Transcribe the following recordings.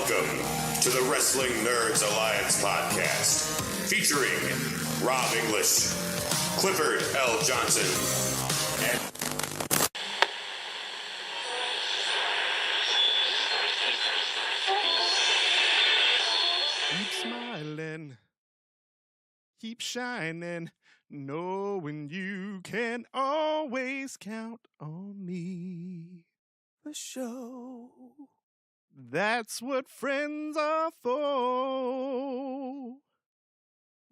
Welcome to the Wrestling Nerds Alliance podcast, featuring Robb English, Clifford L. Johnson, and keep smiling, keep shining, knowing you can always count on me. For sure. That's what friends are for.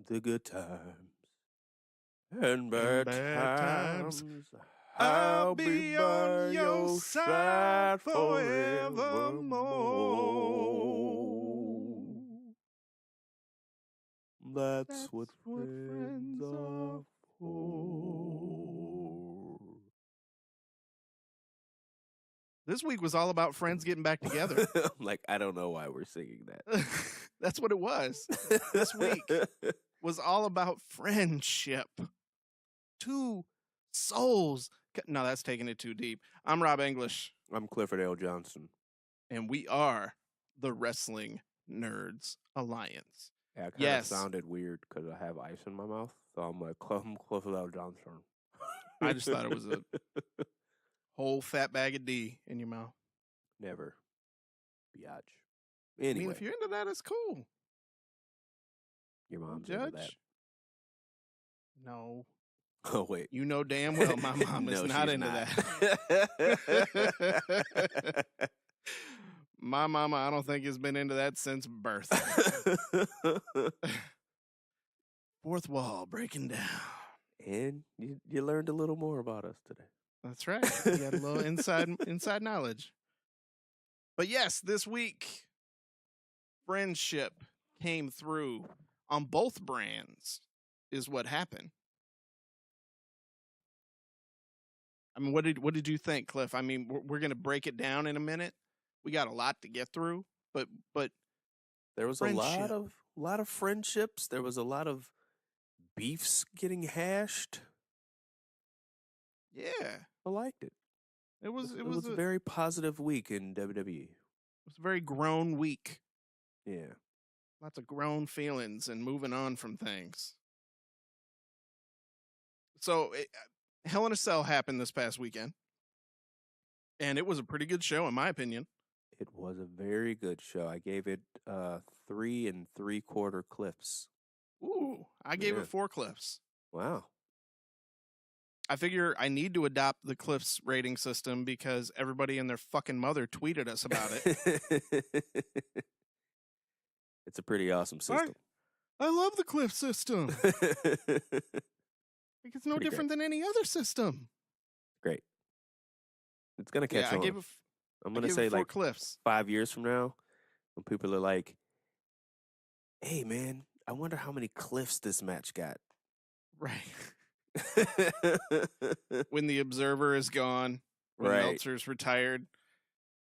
The good times and bad, times. I'll be on your side forevermore. That's what friends are for. This week was all about friends getting back together. I'm like, I don't know why we're singing that. That's what it was. This week was all about friendship. Two souls. No, that's taking it too deep. I'm Robb English. I'm Clifford L. Johnson. And we are the Wrestling Nerds Alliance. Yeah, it kind of sounded weird because I have ice in my mouth. So I'm like, Clifford L. Johnson. I just thought it was a whole fat bag of D in your mouth. Never. Biatch. Anyway. I mean, if you're into that, it's cool. Your mom's Judge? into that. No. Oh, wait. You know damn well my mom is not into that. My mama, I don't think, has been into that since birth. Fourth wall breaking down. And you learned a little more about us today. That's right. You got a little inside knowledge. But yes, this week, friendship came through on both brands is what happened. I mean, what did you think, Cliff? I mean, we're going to break it down in a minute. We got a lot to get through, but there was a lot of friendships. There was a lot of beefs getting hashed. Yeah, I liked it. It was a very positive week in WWE. It was a very grown week. Yeah. Lots of grown feelings and moving on from things. So, Hell in a Cell happened this past weekend. And it was a pretty good show, in my opinion. It was a very good show. I gave it 3 3/4 cliffs. Ooh, I gave it 4 cliffs. Wow. I figure I need to adopt the Cliffs rating system because everybody and their fucking mother tweeted us about it. It's a pretty awesome system. I love the Cliff system. It's no different than any other system. Great. It's going to catch on. I'm going to say like cliffs. 5 years from now, when people are like, hey, man, I wonder how many cliffs this match got. Right. When the Observer is gone, when Meltzer's retired,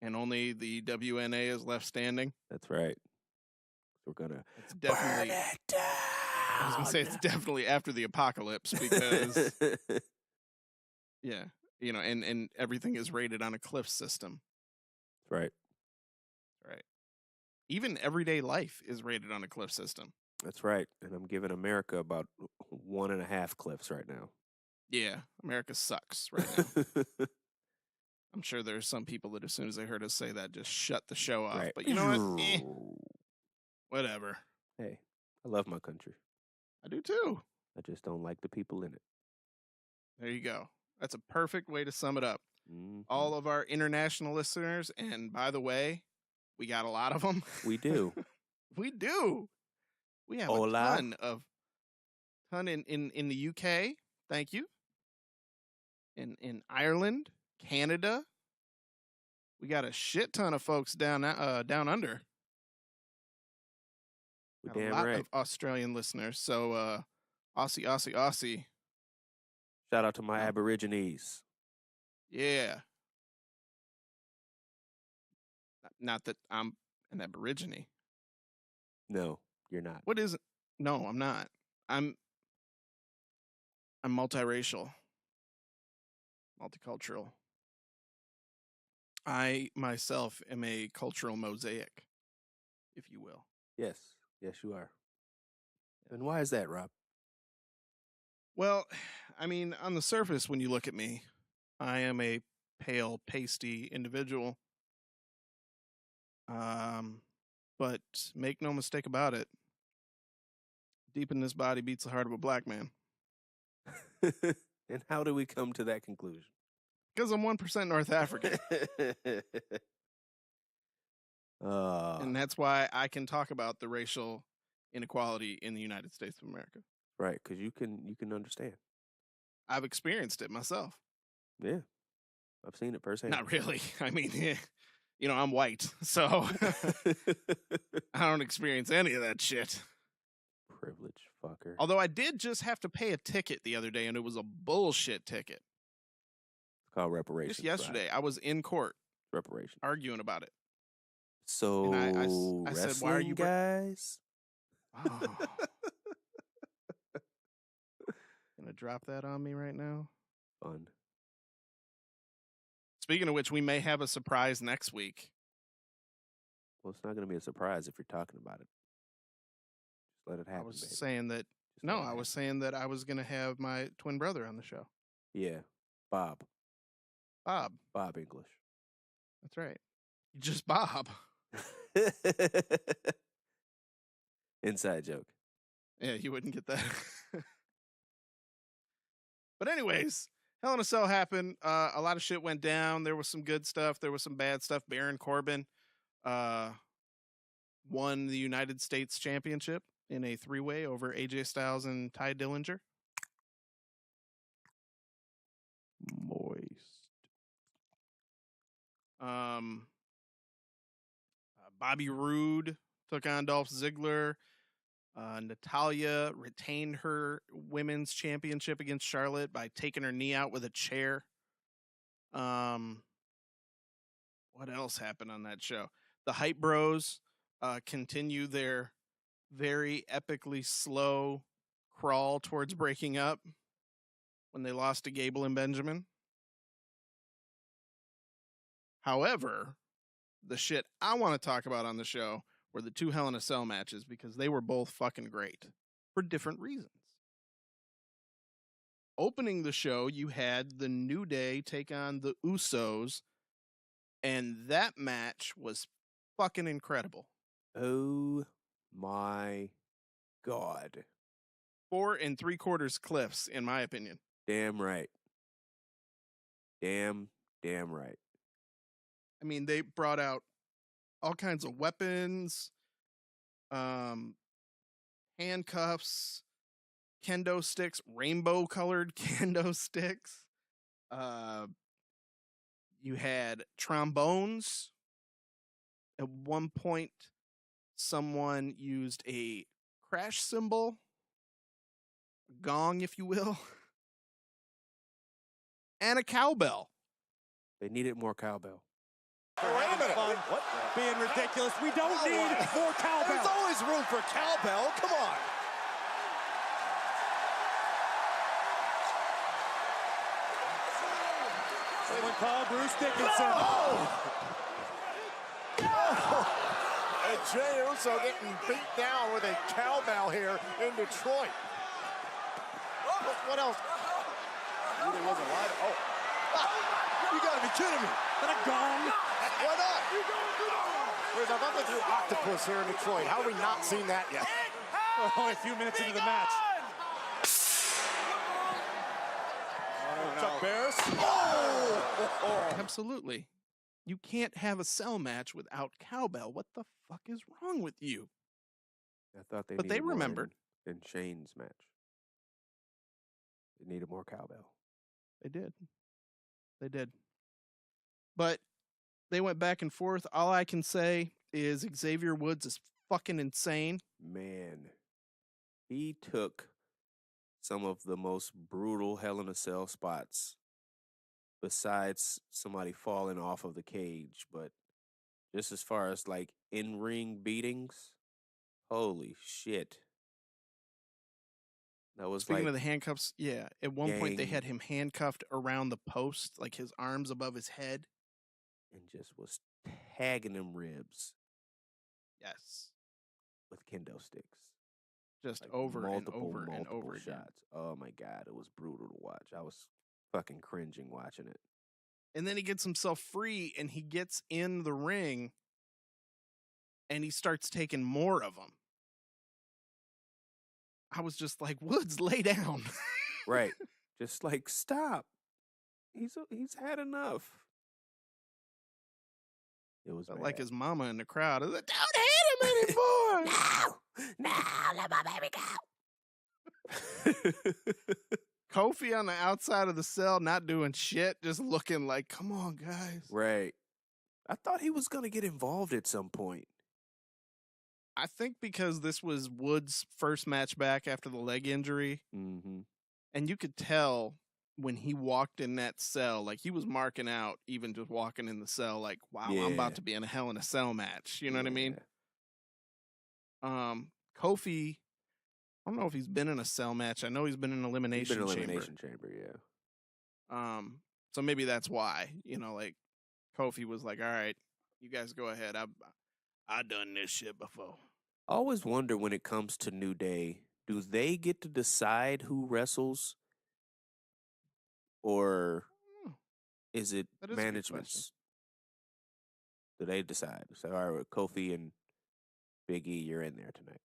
and only the WNA is left standing. That's right. We're gonna definitely burn it down. I was gonna say it's definitely after the apocalypse because yeah, you know, and everything is rated on a cliff system. Right. Right. Even everyday life is rated on a cliff system. That's right. And I'm giving America about 1.5 cliffs right now. Yeah, America sucks right now. I'm sure there's some people that as soon as they heard us say that just shut the show off. Right. But you know what? Whatever. Hey, I love my country. I do too. I just don't like the people in it. There you go. That's a perfect way to sum it up. Mm-hmm. All of our international listeners, and by the way, we got a lot of them. We do. We do. We have a ton in the UK. Thank you. In Ireland, Canada. We got a shit ton of folks down under. Got a lot of Australian listeners. So Aussie. Shout out to my Aborigines. Yeah. Not that I'm an Aborigine. No, you're not. What is it? No, I'm not. I'm multiracial, multicultural. I myself am a cultural mosaic. if you will. Yes. Yes, you are. And why is that, Rob? Well, I mean, on the surface, when you look at me, I am a pale, pasty individual. But make no mistake about it, deep in this body beats the heart of a black man. And how do we come to that conclusion? Because I'm 1% North African. And that's why I can talk about the racial inequality in the United States of America. Right, because you can understand. I've experienced it myself. Yeah, I've seen it firsthand. Not really. I mean, you know, I'm white, so I don't experience any of that shit. Privilege fucker. Although I did just have to pay a ticket the other day, and it was a bullshit ticket. It's called reparations. Just yesterday, I was in court. Reparations. Arguing about it. So, I said, why are you guys? Oh. Gonna drop that on me right now? Fun. Speaking of which, we may have a surprise next week. Well, it's not going to be a surprise if you're talking about it. Just let it happen. I was baby. saying that. No, I was saying that I was going to have my twin brother on the show. Yeah, Bob. Bob English. That's right. Just Bob. Inside joke. Yeah, you wouldn't get that. But anyways, Hell in a Cell happened. A lot of shit went down. There was some good stuff. There was some bad stuff. Baron Corbin won the United States Championship in a 3-way over AJ Styles and Ty Dillinger. Moist. Bobby Roode took on Dolph Ziggler. Natalya retained her women's championship against Charlotte by taking her knee out with a chair. What else happened on that show? The Hype Bros continue their very epically slow crawl towards breaking up when they lost to Gable and Benjamin. However, the shit I want to talk about on the show were the 2 Hell in a Cell matches because they were both fucking great for different reasons. Opening the show, you had the New Day take on the Usos, and that match was fucking incredible. Oh my God. 4 3/4 cliffs, in my opinion. Damn right. Damn right. I mean, they brought out all kinds of weapons, handcuffs, kendo sticks, rainbow-colored kendo sticks. You had trombones. At one point, someone used a crash cymbal, gong, if you will, and a cowbell. They needed more cowbell. Wait a minute. What? Being ridiculous. We don't need more cowbell. There's always room for cowbell. Come on. Someone call Bruce Dickinson. And Jey Uso getting beat down with a cowbell here in Detroit. What else? Really wasn't live. You gotta be kidding me. And a gong. Why not? There's another through octopus here in Detroit. How have we not seen that yet? Only a few minutes into the match. Chuck Barris. Absolutely. You can't have a cell match without cowbell. What the fuck is wrong with you? I thought they. But they remembered. In Shane's match, they needed more cowbell. They did. But they went back and forth. All I can say is Xavier Woods is fucking insane. Man, he took some of the most brutal Hell in a Cell spots besides somebody falling off of the cage. But just as far as like in-ring beatings, holy shit. That was Speaking like of the handcuffs, yeah. At one point, they had him handcuffed around the post, like his arms above his head. And just was tagging them ribs. Yes. with kendo sticks. Just Like over and multiple over and over again. shots. Oh my God, it was brutal to watch. I was fucking cringing watching it. And then he gets himself free and he gets in the ring and he starts taking more of them. I was just like, Woods, lay down. Right. Just like, stop. He's had enough. It was bad. Like his mama in the crowd. Like, don't hit him anymore. No, let my baby go. Kofi on the outside of the cell, not doing shit, just looking like, come on, guys. Right. I thought he was going to get involved at some point. I think because this was Woods' first match back after the leg injury, and you could tell when he walked in that cell, like he was marking out, even just walking in the cell, like, wow, I'm about to be in a Hell in a Cell match. You know what I mean? Kofi, I don't know if he's been in a cell match. I know he's been in an elimination chamber, yeah. So maybe that's why, like Kofi was like, all right, you guys go ahead. I done this shit before. I always wonder when it comes to New Day, do they get to decide who wrestles? Or is it management's? Do they decide? So, all right, Kofi and Big E, you're in there tonight.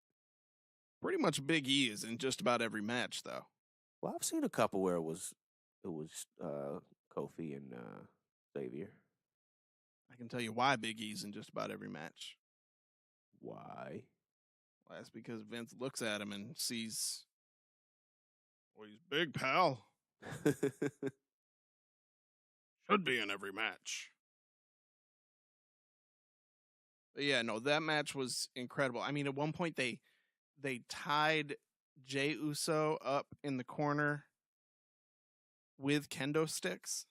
Pretty much Big E is in just about every match, though. Well, I've seen a couple where it was Kofi and Xavier. I can tell you why Big E's in just about every match. Why? Well, that's because Vince looks at him and sees, well, he's big, pal. Should be in every match. But yeah, no, that match was incredible. I mean, at one point they tied Jey Uso up in the corner with kendo sticks.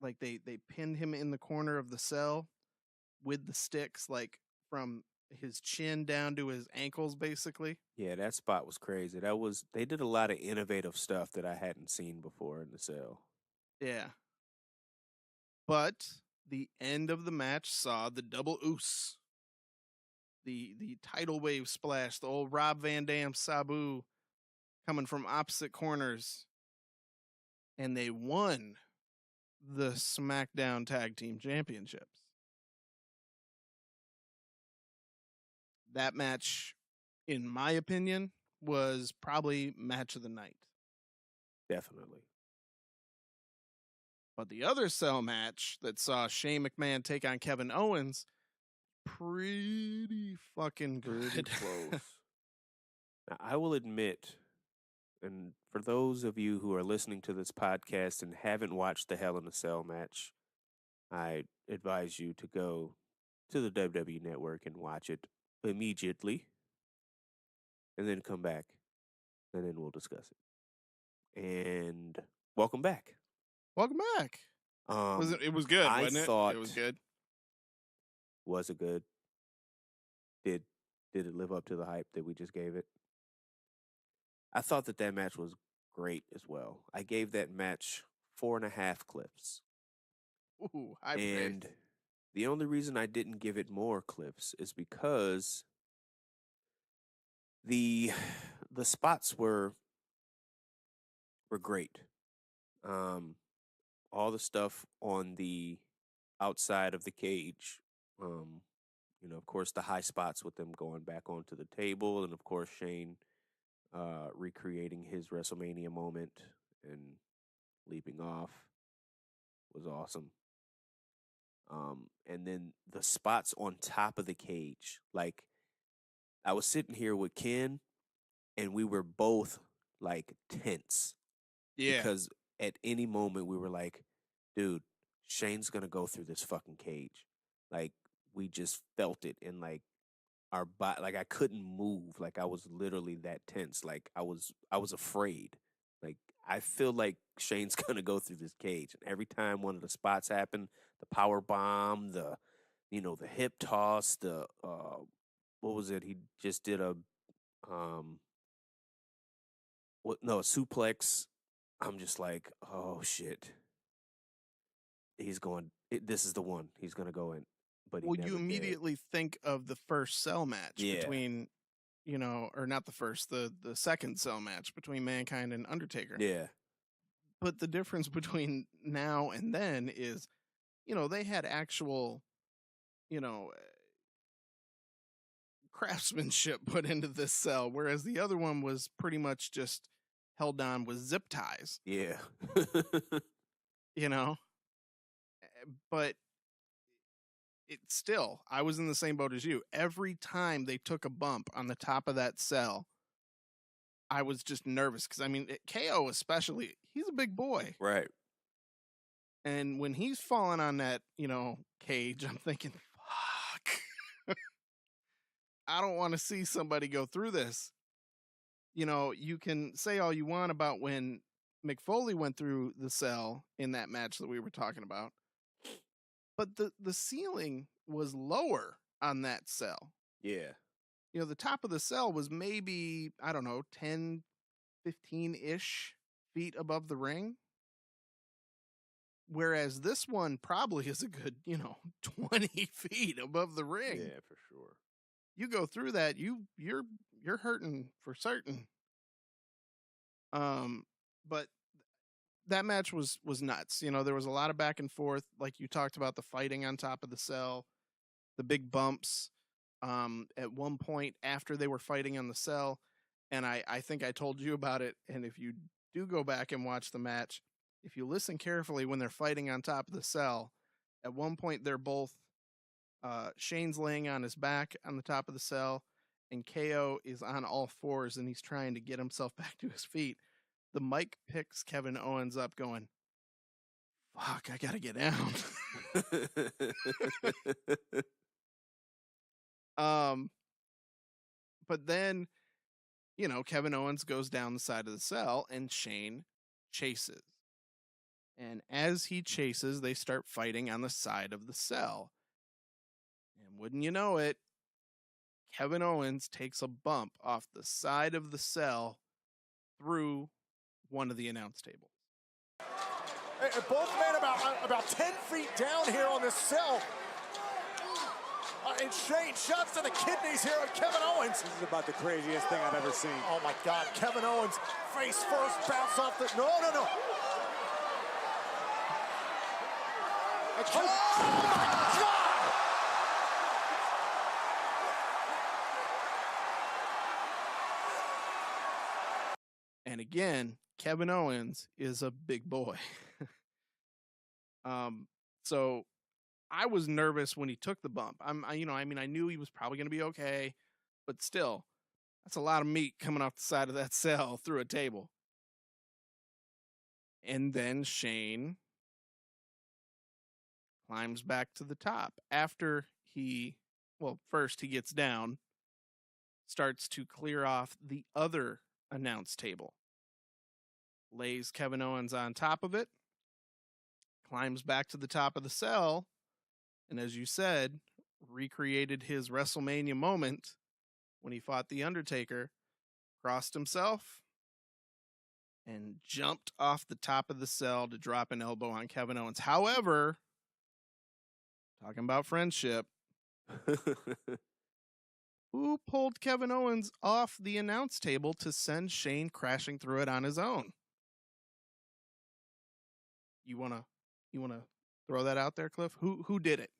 Like they pinned him in the corner of the cell with the sticks, like from his chin down to his ankles, basically. Yeah, that spot was crazy. They did a lot of innovative stuff that I hadn't seen before in the cell. Yeah. But the end of the match saw the double oos. The tidal wave splash, the old Rob Van Dam Sabu coming from opposite corners. And they won the SmackDown Tag Team Championships. That match, in my opinion, was probably match of the night. Definitely. But the other cell match that saw Shane McMahon take on Kevin Owens, pretty fucking good. Pretty close. Now, I will admit, and for those of you who are listening to this podcast and haven't watched the Hell in a Cell match, I advise you to go to the WWE Network and watch it immediately, and then come back, and then we'll discuss it. And welcome back. Welcome back. It was good, wasn't it? It was good. Was it good? Did it live up to the hype that we just gave it? I thought that match was great as well. I gave that match 4.5 clips. Ooh, high and praise. The only reason I didn't give it more clips is because the spots were great. All the stuff on the outside of the cage, of course, the high spots with them going back onto the table, and of course Shane recreating his WrestleMania moment and leaping off was awesome. And then the spots on top of the cage, like I was sitting here with Ken, and we were both like tense. Yeah. Because at any moment we were like, dude, Shane's gonna go through this fucking cage. Like we just felt it in like our body. Like I couldn't move. Like I was literally that tense. Like I was afraid. Like I feel like Shane's gonna go through this cage. And every time one of the spots happened, the power bomb, the hip toss, the what was it? He just did a suplex. I'm just like, oh shit. He's going. This is the one. He's gonna go in. but he well, never you did. immediately think of the first cell match between, or not the first, the second cell match between Mankind and Undertaker. Yeah. But the difference between now and then is, they had actual, craftsmanship put into this cell, whereas the other one was pretty much just held on with zip ties. Yeah. But it's still, I was in the same boat as you. Every time they took a bump on the top of that cell, I was just nervous because, KO especially, he's a big boy. Right. And when he's falling on that, cage, I'm thinking, fuck. I don't want to see somebody go through this. You can say all you want about when McFoley went through the cell in that match that we were talking about. But the ceiling was lower on that cell. Yeah. The top of the cell was maybe, I don't know, 10, 15-ish feet above the ring. Whereas this one probably is a good, 20 feet above the ring. Yeah, for sure. You go through that, you're hurting for certain. But that match was nuts. There was a lot of back and forth, like you talked about, the fighting on top of the cell, the big bumps. At one point after they were fighting on the cell, and I think I told you about it, and if you do go back and watch the match, if you listen carefully when they're fighting on top of the cell, at one point they're both, Shane's laying on his back on the top of the cell, and KO is on all fours, and he's trying to get himself back to his feet. The mic picks Kevin Owens up going, fuck, I gotta get down. But then, Kevin Owens goes down the side of the cell and Shane chases. And as he chases, they start fighting on the side of the cell. And wouldn't you know it, Kevin Owens takes a bump off the side of the cell through one of the announce tables. Both men about 10 feet down here on this cell. And Shane shots to the kidneys here of Kevin Owens. This is about the craziest thing I've ever seen. Oh my God, Kevin Owens face first, bounce off the, no. Oh my God! And again, Kevin Owens is a big boy. So I was nervous when he took the bump. I knew he was probably going to be okay, but still, that's a lot of meat coming off the side of that cell through a table. And then Shane climbs back to the top after first he gets down, starts to clear off the other announce table, lays Kevin Owens on top of it, climbs back to the top of the cell, and as you said, recreated his WrestleMania moment when he fought The Undertaker, crossed himself, and jumped off the top of the cell to drop an elbow on Kevin Owens. However, talking about friendship, who pulled Kevin Owens off the announce table to send Shane crashing through it on his own? You wanna throw that out there, Cliff? Who did it?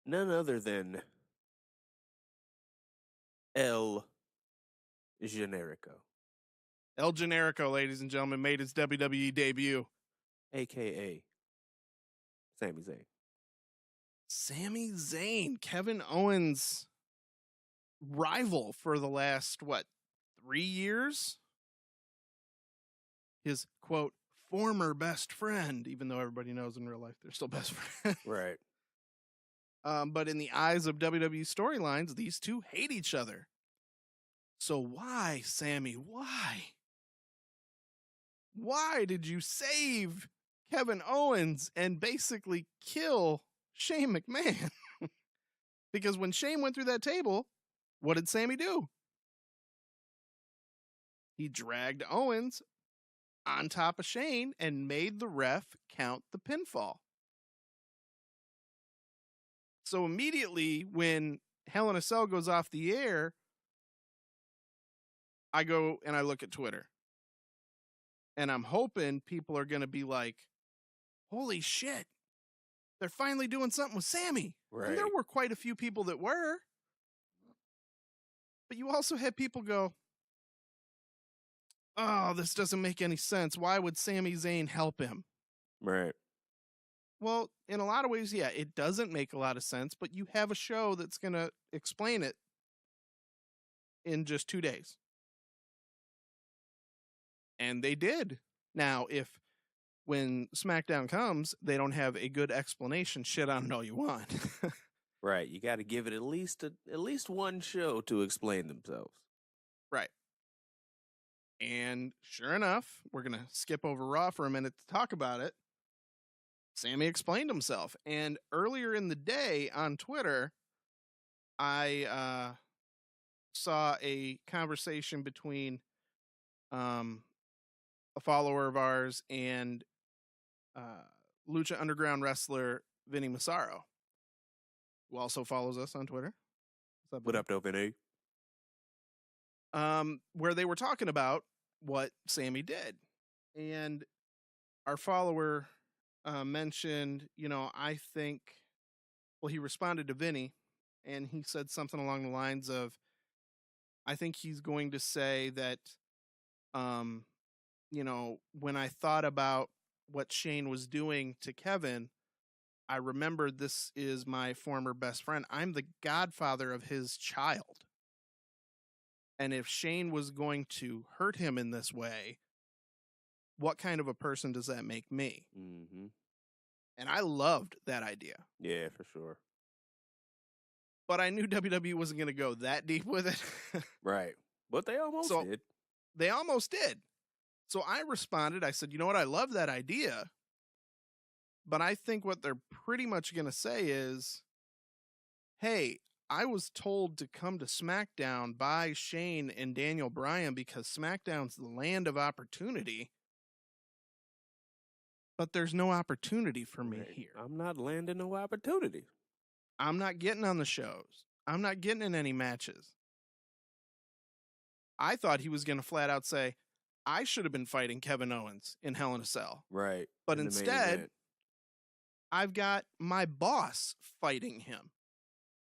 None other than El Generico. El Generico, ladies and gentlemen, made his WWE debut. A.K.A. Sami Zayn. Sami Zayn, Kevin Owens' rival for the last, 3 years? His, quote, former best friend, even though everybody knows in real life they're still best friends. Right. But in the eyes of WWE storylines, these two hate each other. So why, Sammy, why? Why did you save Kevin Owens and basically kill Shane McMahon? Because when Shane went through that table, what did Sammy do? He dragged Owens on top of Shane and made the ref count the pinfall. So immediately when Hell in a Cell goes off the air, I go and I look at Twitter. And I'm hoping people are going to be like, holy shit, they're finally doing something with Sami. Right. And there were quite a few people that were. But you also had people go, oh, this doesn't make any sense. Why would Sami Zayn help him? Right. Well, in a lot of ways, yeah, it doesn't make a lot of sense, but you have a show that's going to explain it in just 2 days. And they did. Now, if when SmackDown comes, they don't have a good explanation, shit on it all you want. Right. You got to give it at least one show to explain themselves. Right. And sure enough, we're going to skip over Raw for a minute to talk about it. Sami explained himself. And earlier in the day on Twitter, I saw a conversation between a follower of ours and Lucha Underground wrestler Vinny Massaro, who also follows us on Twitter. What up, WNA? Where they were talking about what Sami did. And our follower mentioned, I think, well, he responded to Vinny and he said something along the lines of, I think he's going to say that, when I thought about what Shane was doing to Kevin, I remembered this is my former best friend. I'm the godfather of his child. And if Shane was going to hurt him in this way, what kind of a person does that make me? Mm-hmm. And I loved that idea. Yeah, for sure. But I knew WWE wasn't going to go that deep with it. Right. But they almost did. They almost did. So I responded. I said, you know what? I love that idea. But I think what they're pretty much going to say is, hey, I was told to come to SmackDown by Shane and Daniel Bryan because SmackDown's the land of opportunity. But there's no opportunity for me here. I'm not landing no opportunity. I'm not getting on the shows. I'm not getting in any matches. I thought he was going to flat out say, I should have been fighting Kevin Owens in Hell in a Cell. Right. But instead, I've got my boss fighting him.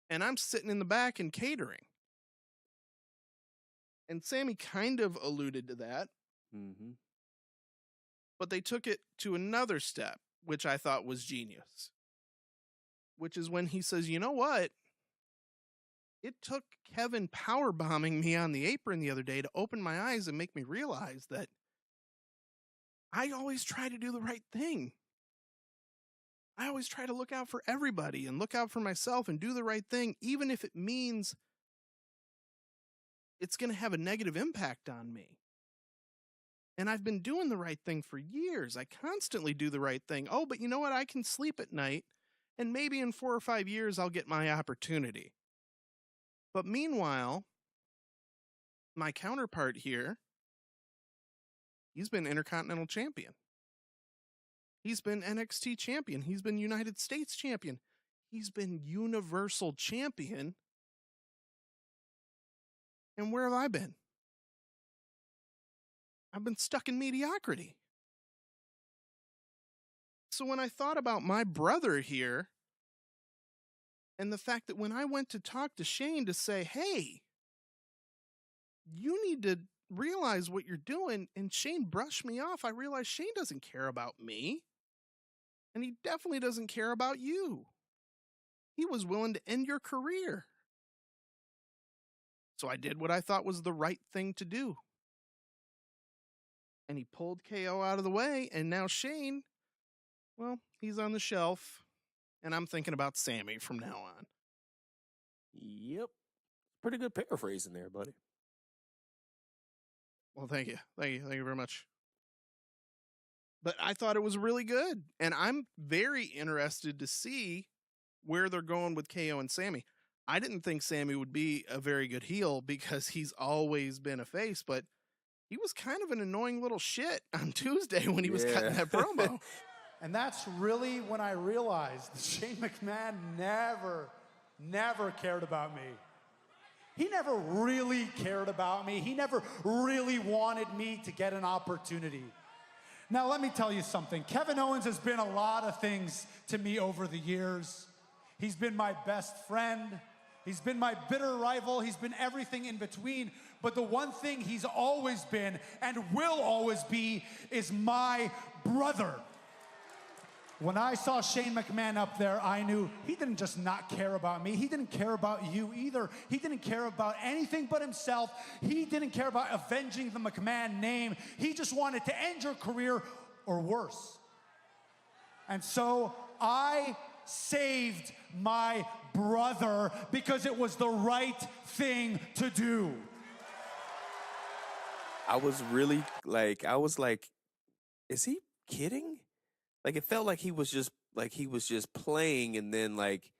And I'm sitting in the back and catering. And Sami kind of alluded to that. Mm-hmm. But they took it to another step, which I thought was genius. Which is when he says, you know what? It took Kevin powerbombing me on the apron the other day to open my eyes and make me realize that I always try to do the right thing. I always try to look out for everybody and look out for myself and do the right thing, even if it means it's going to have a negative impact on me. And I've been doing the right thing for years. I constantly do the right thing. Oh, but you know what? I can sleep at night, and maybe in 4 or 5 years, I'll get my opportunity. But meanwhile, my counterpart here, he's been Intercontinental Champion. He's been NXT Champion. He's been United States Champion. He's been Universal Champion. And where have I been? I've been stuck in mediocrity. So when I thought about my brother here, and the fact that when I went to talk to Shane to say, hey, you need to realize what you're doing, and Shane brushed me off, I realized Shane doesn't care about me. And he definitely doesn't care about you. He was willing to end your career. So I did what I thought was the right thing to do. And he pulled KO out of the way, and now Shane, well, he's on the shelf, and I'm thinking about Sami from now on. Yep. Pretty good paraphrasing there, buddy. Well, thank you. Thank you very much. But I thought it was really good, and I'm very interested to see where they're going with KO and Sami. I didn't think Sami would be a very good heel because he's always been a face, but he was kind of an annoying little shit on Tuesday when he was cutting that promo. And that's really when I realized that Shane McMahon never cared about me. He never really cared about me. He never really wanted me to get an opportunity. Now, let me tell you something. Kevin Owens has been a lot of things to me over the years. He's been my best friend. He's been my bitter rival. He's been everything in between. But the one thing he's always been and will always be is my brother. When I saw Shane McMahon up there, I knew he didn't just not care about me. He didn't care about you either. He didn't care about anything but himself. He didn't care about avenging the McMahon name. He just wanted to end your career or worse. And so I saved my brother because it was the right thing to do. I was really like, is he kidding? Like, it felt like he was just playing, and then like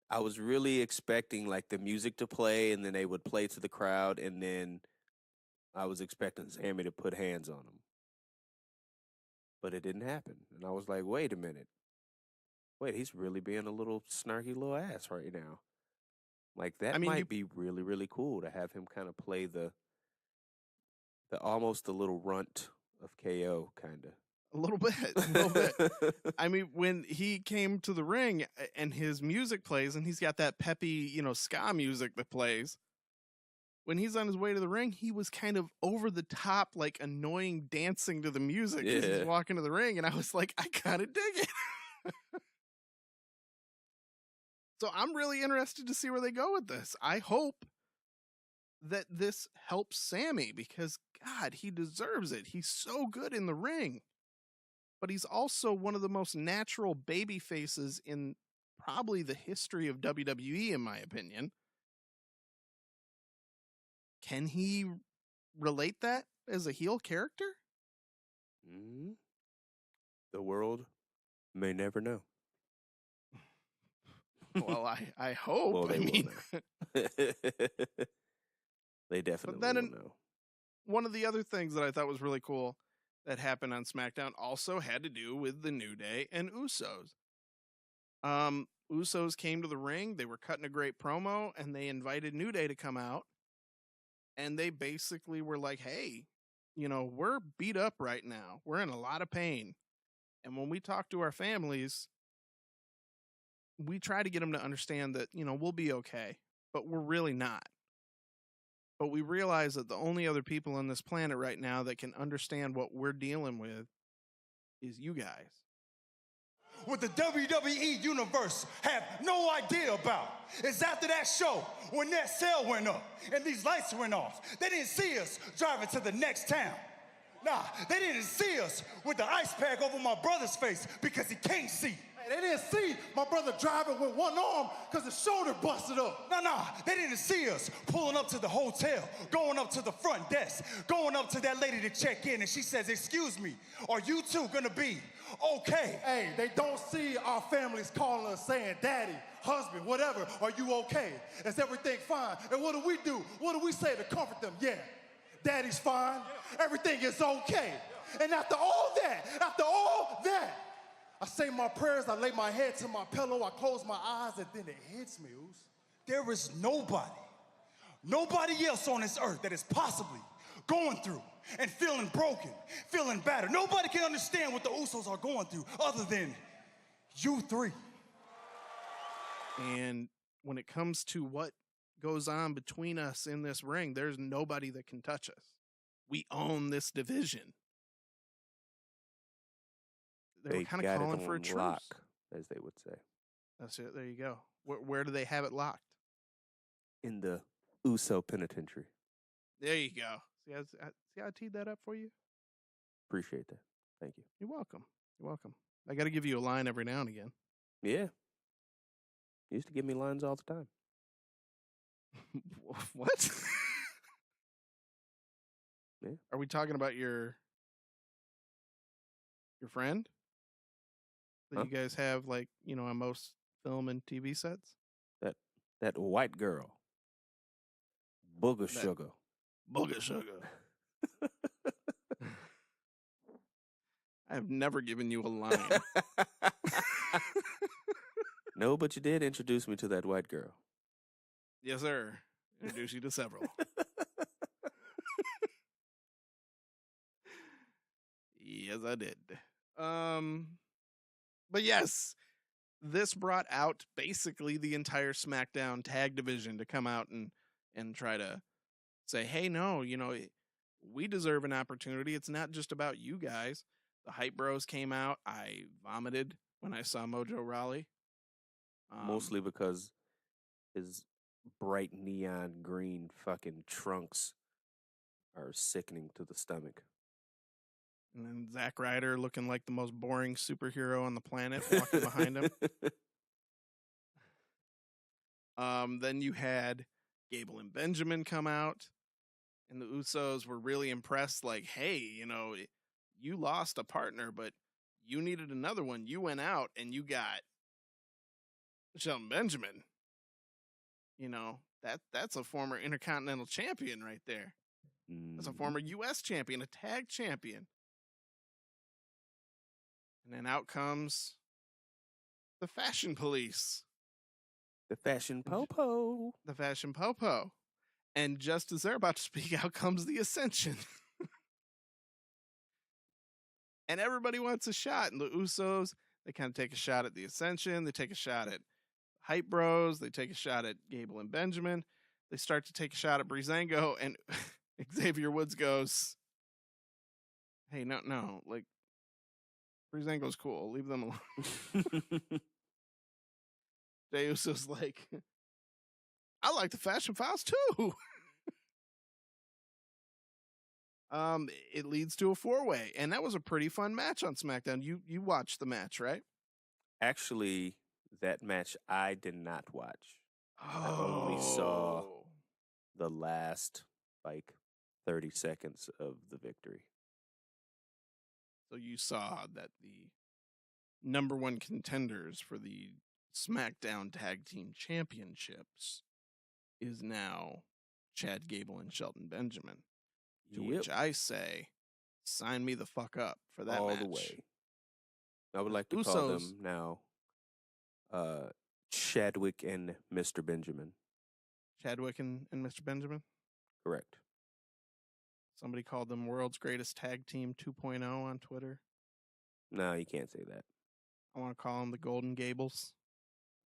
I was really expecting like the music to play, and then they would play to the crowd, and then I was expecting Sami to put hands on him. But it didn't happen. And I was like, wait a minute. Wait, he's really being a little snarky little ass right now. Like, that might be really, really cool to have him kind of play the almost the little runt of KO kind of. A little bit. I mean, when he came to the ring and his music plays, and he's got that peppy, ska music that plays. When he's on his way to the ring, he was kind of over the top, like annoying dancing to the music as he's walking to the ring. And I was like, I kind of dig it. So I'm really interested to see where they go with this. I hope that this helps Sami because, God, he deserves it. He's so good in the ring. But he's also one of the most natural baby faces in probably the history of WWE, in my opinion. Can he relate that as a heel character? Mm-hmm. The world may never know. Well, I hope. Well, they will know. They definitely will know. One of the other things that I thought was really cool that happened on SmackDown also had to do with the New Day and Usos. Usos came to the ring. They were cutting a great promo, and they invited New Day to come out. And they basically were like, hey, we're beat up right now. We're in a lot of pain. And when we talk to our families, we try to get them to understand that, we'll be okay, but we're really not. But we realize that the only other people on this planet right now that can understand what we're dealing with is you guys. What the WWE Universe have no idea about is after that show, when that sale went up and these lights went off, they didn't see us driving to the next town. Nah, they didn't see us with the ice pack over my brother's face because he can't see. They didn't see my brother driving with one arm because his shoulder busted up. Nah, they didn't see us pulling up to the hotel, going up to the front desk, going up to that lady to check in, and she says, excuse me, are you two gonna be okay? Hey, they don't see our families calling us saying, daddy, husband, whatever, are you okay? Is everything fine? And what do? What do we say to comfort them? Yeah, daddy's fine, everything is okay. And after all that, I say my prayers, I lay my head to my pillow, I close my eyes, and then it hits me, Oos. There is nobody else on this earth that is possibly going through and feeling broken, feeling battered. Nobody can understand what the Usos are going through other than you three. And when it comes to what goes on between us in this ring, there's nobody that can touch us. We own this division. They were kind of calling for a truce, lock, as they would say. That's it. There you go. Where do they have it locked? In the Uso Penitentiary. There you go. See how I teed that up for you? Appreciate that. Thank you. You're welcome. I got to give you a line every now and again. Yeah. You used to give me lines all the time. What? Yeah. Are we talking about your friend that you guys have, like, on most film and TV sets? That white girl. Booger Sugar. I've never given you a line. No, but you did introduce me to that white girl. Yes, sir. Introduce you to several. Yes, I did. But yes, this brought out basically the entire SmackDown tag division to come out and try to say, hey, no, we deserve an opportunity. It's not just about you guys. The Hype Bros came out. I vomited when I saw Mojo Rawley. Mostly because his bright neon green fucking trunks are sickening to the stomach. And then Zack Ryder looking like the most boring superhero on the planet walking behind him. Then you had Gable and Benjamin come out, and the Usos were really impressed. Like, hey, you lost a partner, but you needed another one. You went out and you got Shelton Benjamin. That's a former Intercontinental Champion right there. That's a former U.S. champion, a tag champion. And then out comes the Fashion Police. The Fashion Popo. The Fashion Popo. And just as they're about to speak, out comes the Ascension. And everybody wants a shot. And the Usos, they kind of take a shot at the Ascension. They take a shot at Hype Bros. They take a shot at Gable and Benjamin. They start to take a shot at Breezango. And Xavier Woods goes, hey, no. Like, Breezango's cool. Leave them alone. Jey Uso's like, I like the Fashion Files too. It leads to a 4-way, and that was a pretty fun match on SmackDown. You watched the match, right? Actually, that match I did not watch. I only saw the last 30 seconds of the victory. So you saw that the number one contenders for the SmackDown Tag Team Championships is now Chad Gable and Shelton Benjamin. To which I say, sign me the fuck up for that all match. the way. I would like to call them now Chadwick and Mr. Benjamin. Chadwick and Mr. Benjamin? Correct. Somebody called them World's Greatest Tag Team 2.0 on Twitter. No, you can't say that. I want to call them the Golden Gables.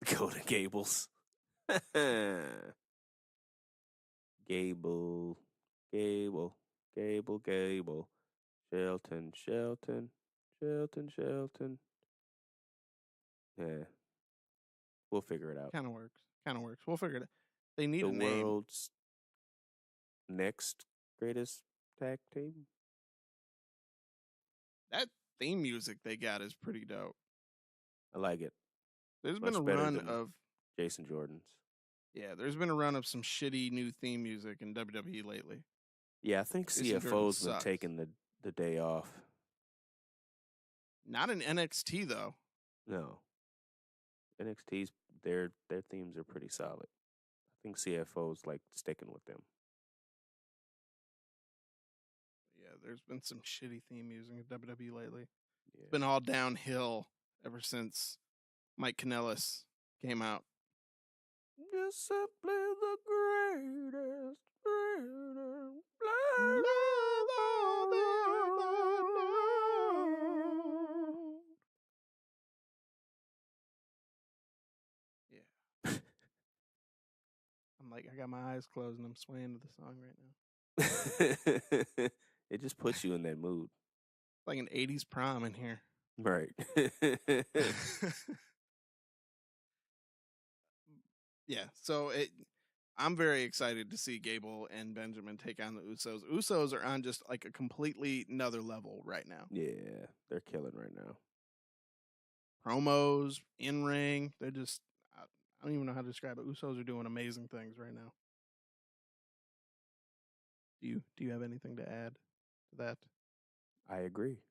Golden Gables. Gable. Shelton. Yeah. We'll figure it out. Kind of works. We'll figure it out. They need the a name. World's next greatest tag team. That theme music they got is pretty dope. I like it. There's been a run of Jason Jordan's. Yeah, there's been a run of some shitty new theme music in WWE lately. Yeah, I think CFO's been taking the day off. Not in NXT though. No. NXT's their themes are pretty solid. I think CFO's sticking with them. Yeah, there's been some shitty theme music in WWE lately. Yeah. It's been all downhill ever since Mike Kanellis came out. Just simply the greatest. Yeah. I got my eyes closed and I'm swaying to the song right now. It just puts you in that mood. Like an 80s prom in here. Right. Yeah, so I'm very excited to see Gable and Benjamin take on the Usos. Usos are on just a completely another level right now. Yeah, they're killing right now. Promos, in-ring, they're just, I don't even know how to describe it. Usos are doing amazing things right now. Do you have anything to add to that? I agree.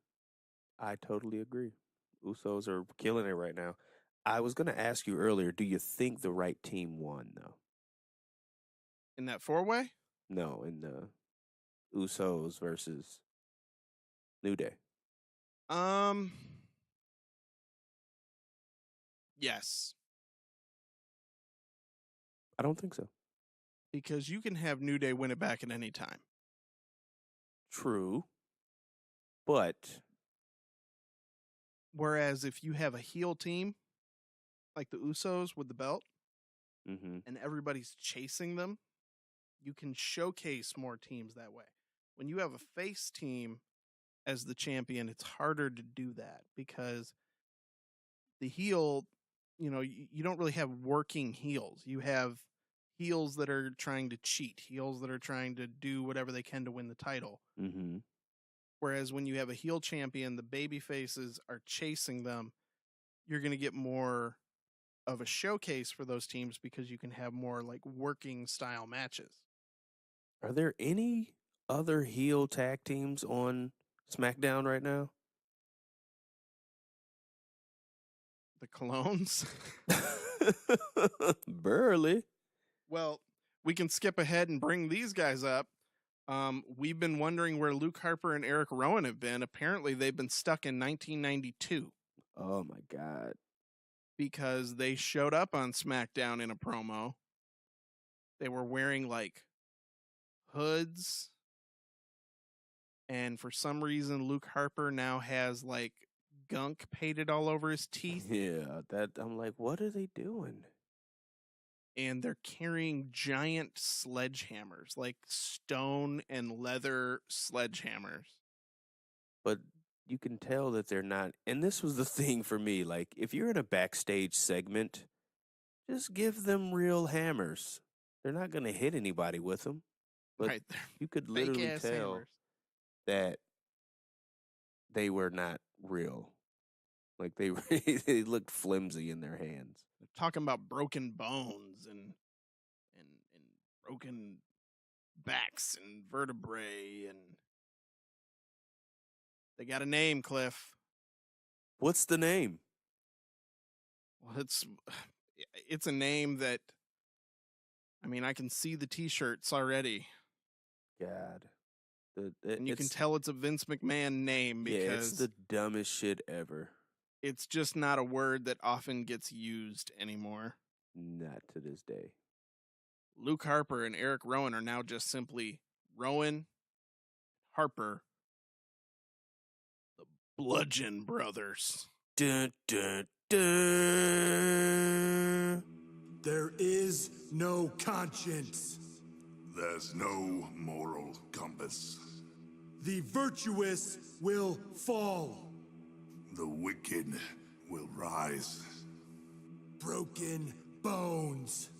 I totally agree. Usos are killing it right now. I was going to ask you earlier, do you think the right team won, though? In that 4-way? No, in the Usos versus New Day. Yes. I don't think so. Because you can have New Day win it back at any time. True. But whereas if you have a heel team like the Usos with the belt and everybody's chasing them, you can showcase more teams that way. When you have a face team as the champion, it's harder to do that because the heel, you don't really have working heels. You have heels that are trying to cheat, heels that are trying to do whatever they can to win the title. Whereas when you have a heel champion, the baby faces are chasing them. You're going to get more of a showcase for those teams because you can have more like working style matches. Are there any other heel tag teams on SmackDown right now? The Clones? Barely. Well, we can skip ahead and bring these guys up. We've been wondering where Luke Harper and Eric Rowan have been. Apparently, they've been stuck in 1992. Oh, my God. Because they showed up on SmackDown in a promo. They were wearing, like, hoods. And for some reason, Luke Harper now has, like, gunk painted all over his teeth. Yeah, I'm like, what are they doing? And they're carrying giant sledgehammers, like stone and leather sledgehammers. But you can tell that they're not. And this was the thing for me. Like, if you're in a backstage segment, just give them real hammers. They're not going to hit anybody with them. But right. You could literally tell hammers. That they were not real. Like, they looked flimsy in their hands. They're talking about broken bones and broken backs and vertebrae, and they got a name, Cliff. What's the name? Well, it's a name that, I mean, I can see the t-shirts already. God. And you can tell it's a Vince McMahon name because it's the dumbest shit ever. It's just not a word that often gets used anymore. Not to this day. Luke Harper and Eric Rowan are now just simply Rowan, Harper, the Bludgeon Brothers. Dun, dun, dun. There is no conscience. There's no moral compass. The virtuous will fall. The wicked will rise. Broken bones.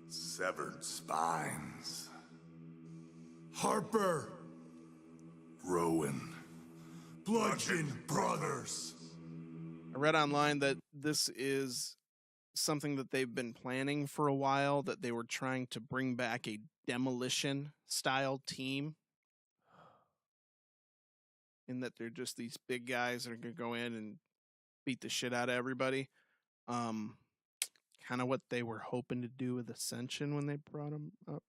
Severed spines. Harper. Rowan. Bludgeon Brothers. I read online that this is something that they've been planning for a while, that they were trying to bring back a demolition style team. In that they're just these big guys that are going to go in and beat the shit out of everybody. Kind of what they were hoping to do with Ascension when they brought them up,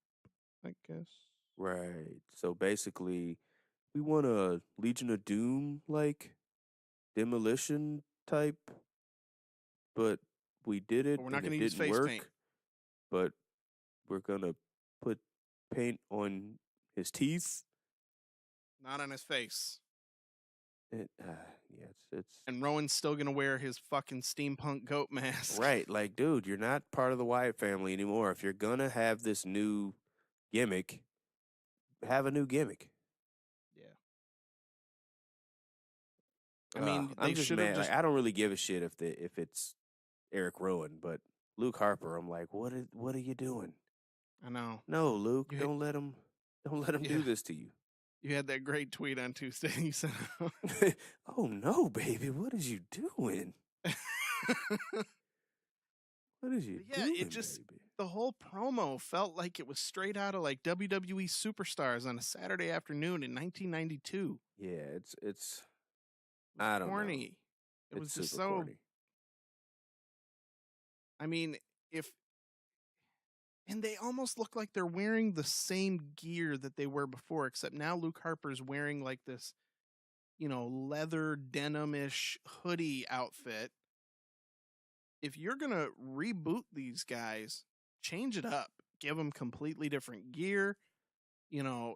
I guess. Right. So basically, we want a Legion of Doom, like, demolition type, but we did it. But we're not going to use face paint. But we're going to put paint on his teeth. Not on his face. It's and Rowan's still gonna wear his fucking steampunk goat mask. Right, like, dude, you're not part of the Wyatt family anymore. If you're gonna have this new gimmick, have a new gimmick. Yeah. I mean, they I'm just should mad. have just. Like, I don't really give a shit if it's Eric Rowan, but Luke Harper, I'm like, what are you doing? I know. No, Luke, don't let him do this to you. You had that great tweet on Tuesday. You said, "Oh no, baby, what is you doing? What is you doing?" It just baby? The whole promo felt like it was straight out of like WWE Superstars on a Saturday afternoon in 1992. Yeah, it's I don't corny. know. It was It's just super so. corny. I mean, and they almost look like they're wearing the same gear that they were before, except now Luke Harper's wearing like this leather denim-ish hoodie outfit. If you're going to reboot these guys, change it up. Give them completely different gear. As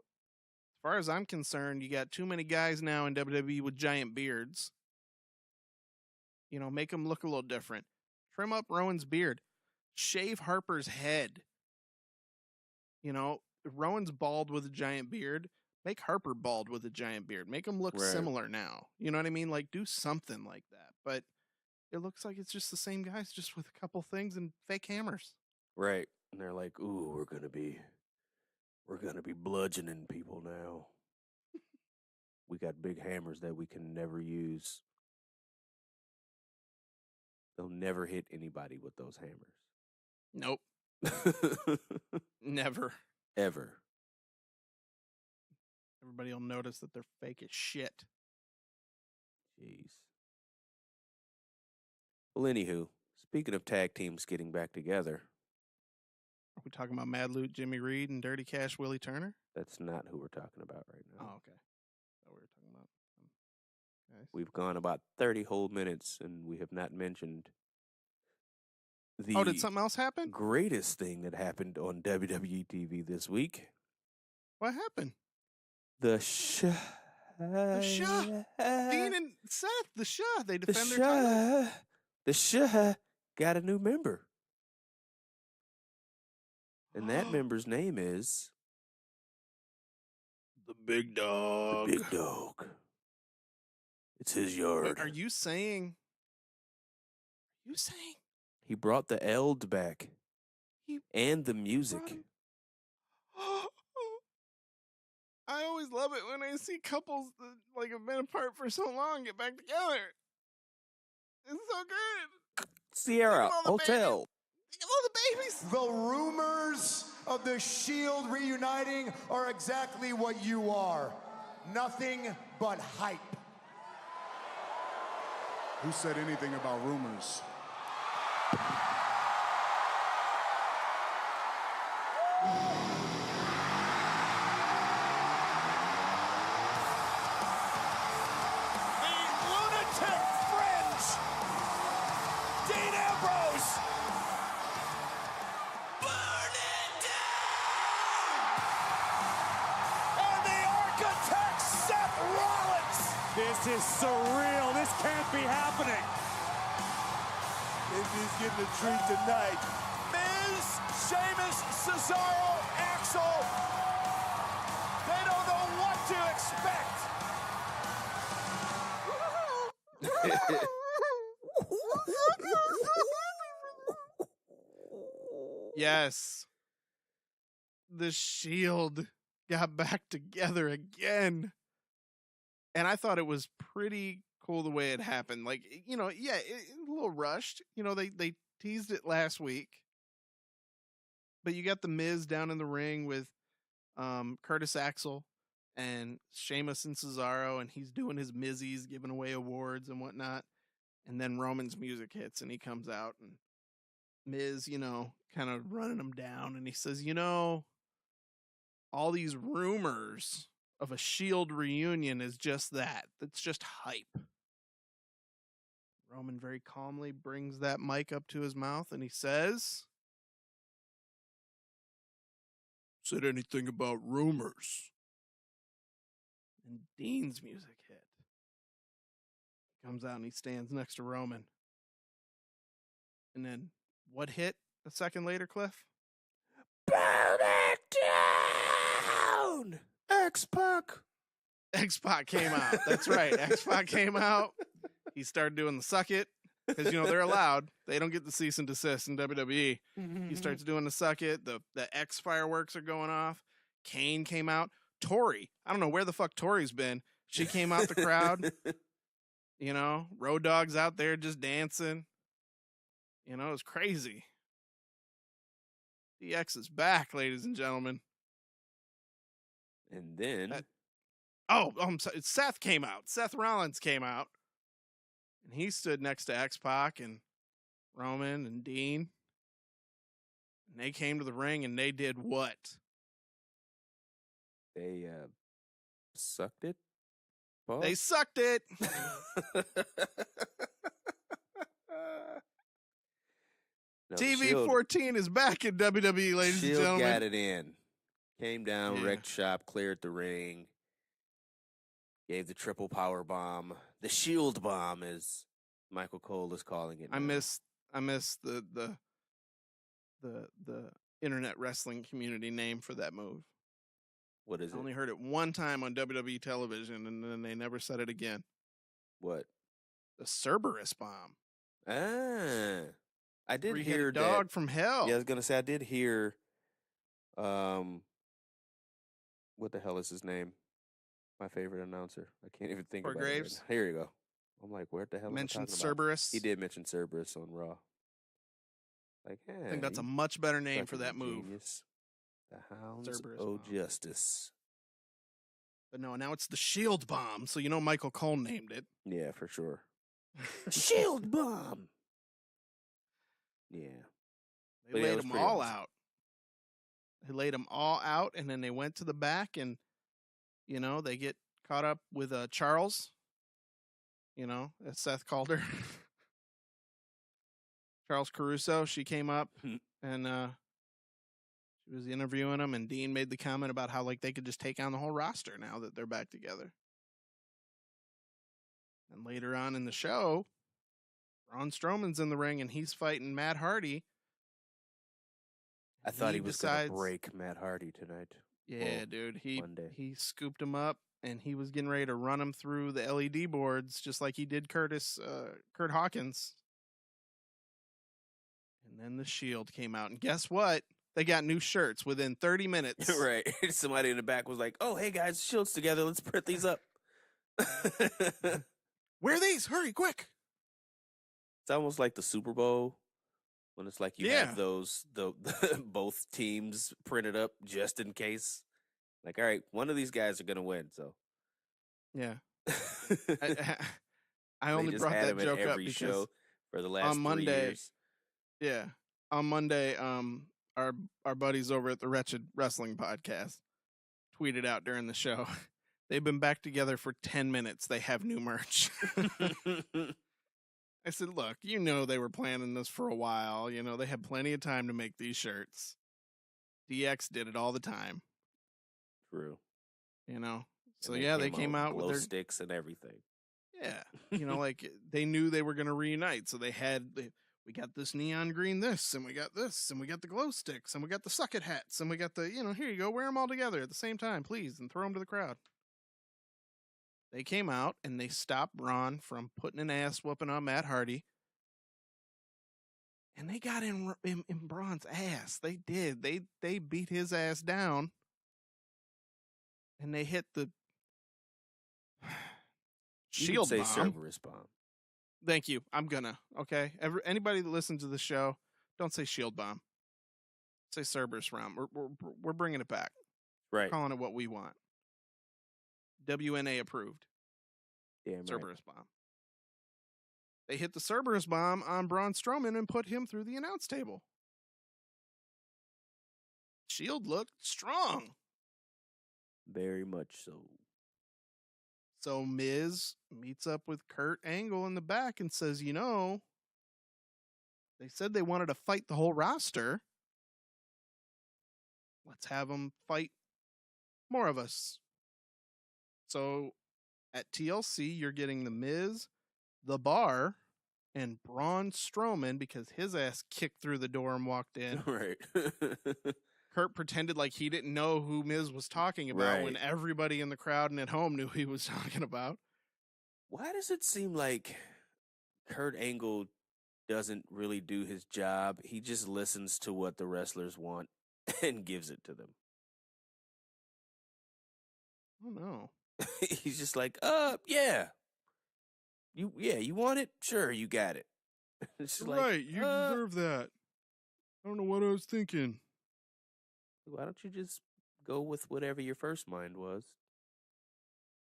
far as I'm concerned, you got too many guys now in WWE with giant beards. Make them look a little different. Trim up Rowan's beard. Shave Harper's head. Rowan's bald with a giant beard. Make Harper bald with a giant beard. Make them look similar now. You know what I mean? Like, do something like that. But it looks like it's just the same guys, just with a couple things and fake hammers. Right. And they're like, ooh, we're gonna be bludgeoning people now. We got big hammers that we can never use. They'll never hit anybody with those hammers. Nope. Never. Ever. Everybody will notice that they're fake as shit. Jeez. Well, anywho, speaking of tag teams getting back together. Are we talking about Mad Loot, Jimmy Reed, and Dirty Cash, Willie Turner? That's not who we're talking about right now. Oh, okay. That's what we were talking about. Nice. We've gone about 30 whole minutes, and we have not mentioned the did something else happen? Greatest thing that happened on WWE TV this week. What happened? The Shah. Dean and Seth, the Shah. They defend their title. The Shah got a new member. And that member's name is... The Big Dog. The Big Dog. It's his yard. Wait, are you saying... He brought the eld back. And the music. I always love it when I see couples that have been apart for so long get back together. It's so good. Sierra Hotel. Think of all the babies. The rumors of the Shield reuniting are exactly what you are. Nothing but hype. Who said anything about rumors? This is surreal. This can't be happening. He's getting a treat tonight. Miz, Sheamus, Cesaro, Axel. They don't know what to expect. Yes. The Shield got back together again. And I thought it was pretty cool the way it happened. Like, a little rushed. They teased it last week. But you got the Miz down in the ring with Curtis Axel and Sheamus and Cesaro, and he's doing his Mizzies, giving away awards and whatnot. And then Roman's music hits, and he comes out, and Miz, kind of running him down. And he says, all these rumors of a Shield reunion is just that. It's just hype. Roman very calmly brings that mic up to his mouth and he says, "Said anything about rumors?" And Dean's music hit. He comes out and he stands next to Roman. And then what hit a second later, Cliff? Burn it down! X-Pac. X-Pac came out. That's right. X-Pac came out. He started doing the suck it. Because, they're allowed. They don't get the cease and desist in WWE. He starts doing the suck it. The X fireworks are going off. Kane came out. Tori. I don't know where the fuck Tori's been. She came out the crowd. Road Dogg's out there just dancing. It was crazy. DX is back, ladies and gentlemen. And then... I'm sorry. Seth came out. Seth Rollins came out. And he stood next to X-Pac and Roman and Dean. And they came to the ring and they did what? They sucked it? They sucked it. No, TV 14 is back in WWE, ladies and gentlemen. Got it in. Came down, wrecked shop, cleared the ring, gave the triple power bomb, the Shield bomb, as Michael Cole is calling it. I miss the internet wrestling community name for that move. What is it? I only heard it one time on WWE television, and then they never said it again. What? The Cerberus bomb. I did hear dog that, from hell. Yeah, I was gonna say I did hear. What the hell is his name? My favorite announcer. I can't even think about Graves? it. Right now. Here you go. I'm like, where the hell? Mentioned am I talking Cerberus. About? He did mention Cerberus on Raw. Like, hey, I think that's a much better name for that move. Genius. The Hounds Cerberus of bomb. Justice. But no, now it's the Shield bomb. So you know Michael Cole named it. Yeah, for sure. Shield bomb. Yeah. They laid them all out. They laid them all out, and then they went to the back, and you know they get caught up with Charles. You know, as Seth called her, Charles Caruso. She came up and she was interviewing him, and Dean made the comment about how like they could just take on the whole roster now that they're back together. And later on in the show, Braun Strowman's in the ring, and he's fighting Matt Hardy. I thought he was going to break Matt Hardy tonight. Yeah, dude. He scooped him up, and he was getting ready to run him through the LED boards just like he did Kurt Hawkins. And then the Shield came out, and guess what? They got new shirts within 30 minutes. Right. Somebody in the back was like, oh, hey, guys, Shield's together. Let's print these up. Wear these. Hurry, quick. It's almost like the Super Bowl. When it's like you have those both teams printed up just in case. Like, all right, one of these guys are gonna win. So, yeah, I only brought that joke up because show for the last on Monday, 3 years. Yeah, on Monday, our buddies over at the Wretched Wrestling Podcast tweeted out during the show. They've been back together for 10 minutes. They have new merch. I said, look, you know they were planning this for a while. You know, they had plenty of time to make these shirts. DX did it all the time. True. You know? So, they came out with their sticks and everything. Yeah. You know, like, they knew they were going to reunite. So we got this neon green this, and we got this, and we got the glow sticks, and we got the suck it hats, and we got the, here you go, wear them all together at the same time, please, and throw them to the crowd. They came out, and they stopped Braun from putting an ass whooping on Matt Hardy. And they got in Braun's ass. They did. They beat his ass down. And they hit the Shield bomb. Cerberus bomb. Thank you. I'm gonna. Okay. Anybody that listens to the show, don't say Shield bomb. Say Cerberus bomb. We're bringing it back. Right. We're calling it what we want. WNA approved. Damn Cerberus bomb. They hit the Cerberus bomb on Braun Strowman and put him through the announce table. Shield looked strong. Very much so. So Miz meets up with Kurt Angle in the back and says, they said they wanted to fight the whole roster. Let's have them fight more of us. So at TLC, you're getting the Miz, the Bar, and Braun Strowman because his ass kicked through the door and walked in. Right. Kurt pretended like he didn't know who Miz was talking about when everybody in the crowd and at home knew who he was talking about. Why does it seem like Kurt Angle doesn't really do his job? He just listens to what the wrestlers want and gives it to them. I don't know. He's just like, yeah. You want it? Sure, you got it. It's right, you deserve that. I don't know what I was thinking. Why don't you just go with whatever your first mind was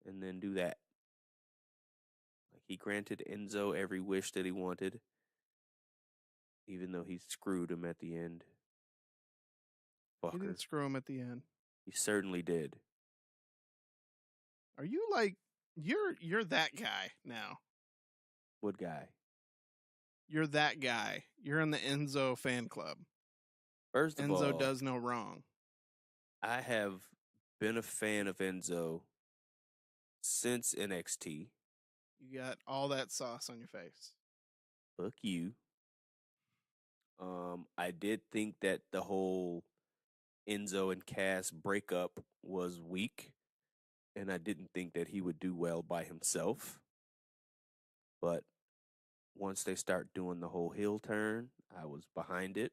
and then do that? Like he granted Enzo every wish that he wanted, even though he screwed him at the end. Fucker. He didn't screw him at the end. He certainly did. Are you like You're that guy now. What guy? You're that guy. You're in the Enzo fan club. First of Enzo all, does no wrong. I have been a fan of Enzo since NXT. You got all that sauce on your face. Fuck you. I did think that the whole Enzo and Cass breakup was weak, and I didn't think that he would do well by himself. But once they start doing the whole heel turn, I was behind it.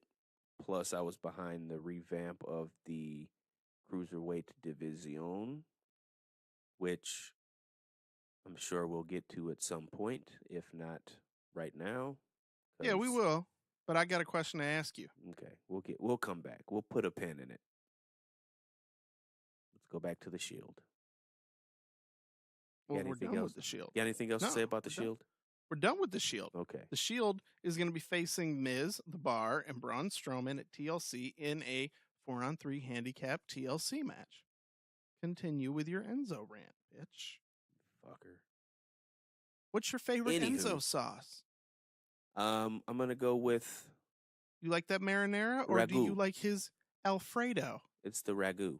Plus, I was behind the revamp of the Cruiserweight Division, which I'm sure we'll get to at some point, if not right now. Yeah, we will. But I got a question to ask you. Okay, we'll come back. We'll put a pin in it. Let's go back to the Shield. Well, we're done with the Shield. You got anything else to say about the Shield? We're done with the Shield. Okay. The Shield is going to be facing Miz, The Bar, and Braun Strowman at TLC in a 4-on-3 handicap TLC match. Continue with your Enzo rant, bitch. Fucker. What's your favorite Anywho. Enzo sauce? I'm gonna go with. You like that marinara, or do Ragu. you like his Alfredo? It's the ragu.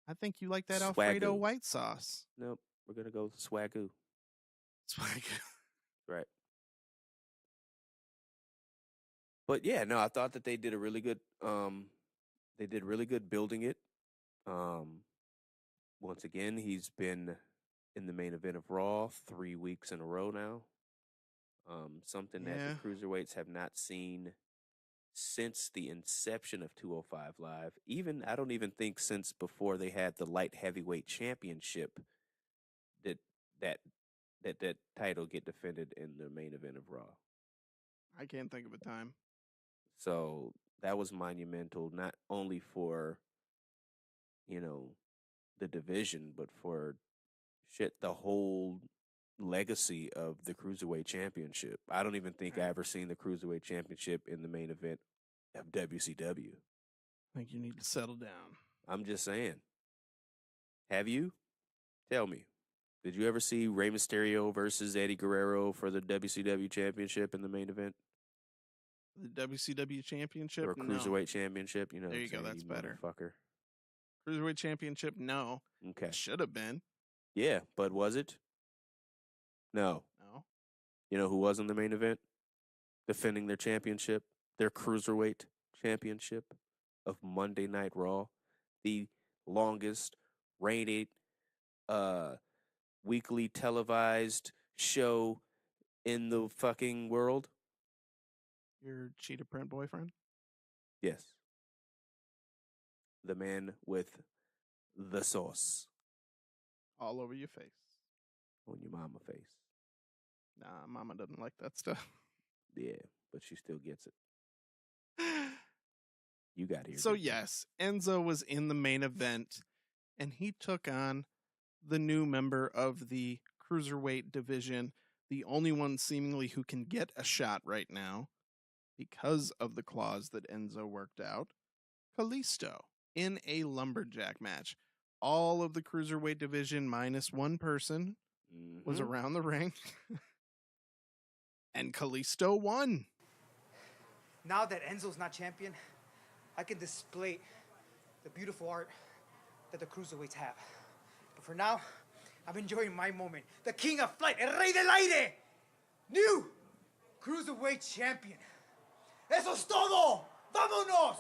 I think you like that Swagoo. Alfredo white sauce. Nope, we're gonna go with swagoo. Swag. Right. But yeah, no, I thought that they did a really good. They did really good building it. Once again, he's been in the main event of Raw 3 weeks in a row now. Something that the cruiserweights have not seen since the inception of 205 Live. I don't even think since before they had the light heavyweight championship that title get defended in the main event of Raw. I can't think of a time. So that was monumental, not only for, the division, but for the whole legacy of the Cruiserweight Championship. I don't even think I ever seen the Cruiserweight Championship in the main event of WCW. I think you need to settle down. I'm just saying. Have you? Tell me. Did you ever see Rey Mysterio versus Eddie Guerrero for the WCW Championship in the main event? The WCW Championship? Or Cruiserweight Championship? You know there what you I'm go. saying, That's you better. Motherfucker. Cruiserweight Championship? No. Okay. It should have been. Yeah, but was it? No. No. You know who was in the main event? Defending their championship, their Cruiserweight Championship of Monday Night Raw. The longest rated weekly televised show in the fucking world. Your cheetah print boyfriend? Yes. The man with the sauce. All over your face. On your mama face. Nah, mama doesn't like that stuff. Yeah, but she still gets it. You got here. So yes, Enzo was in the main event, and he took on the new member of the Cruiserweight division, the only one seemingly who can get a shot right now because of the clause that Enzo worked out, Kalisto, in a lumberjack match. All of the Cruiserweight division minus one person was around the ring. And Kalisto won. Now that Enzo's not champion, I can display the beautiful art that the Cruiserweights have. But for now, I'm enjoying my moment. The King of Flight, El Rey del Aire, new Cruiserweight champion. Eso es todo. Vámonos.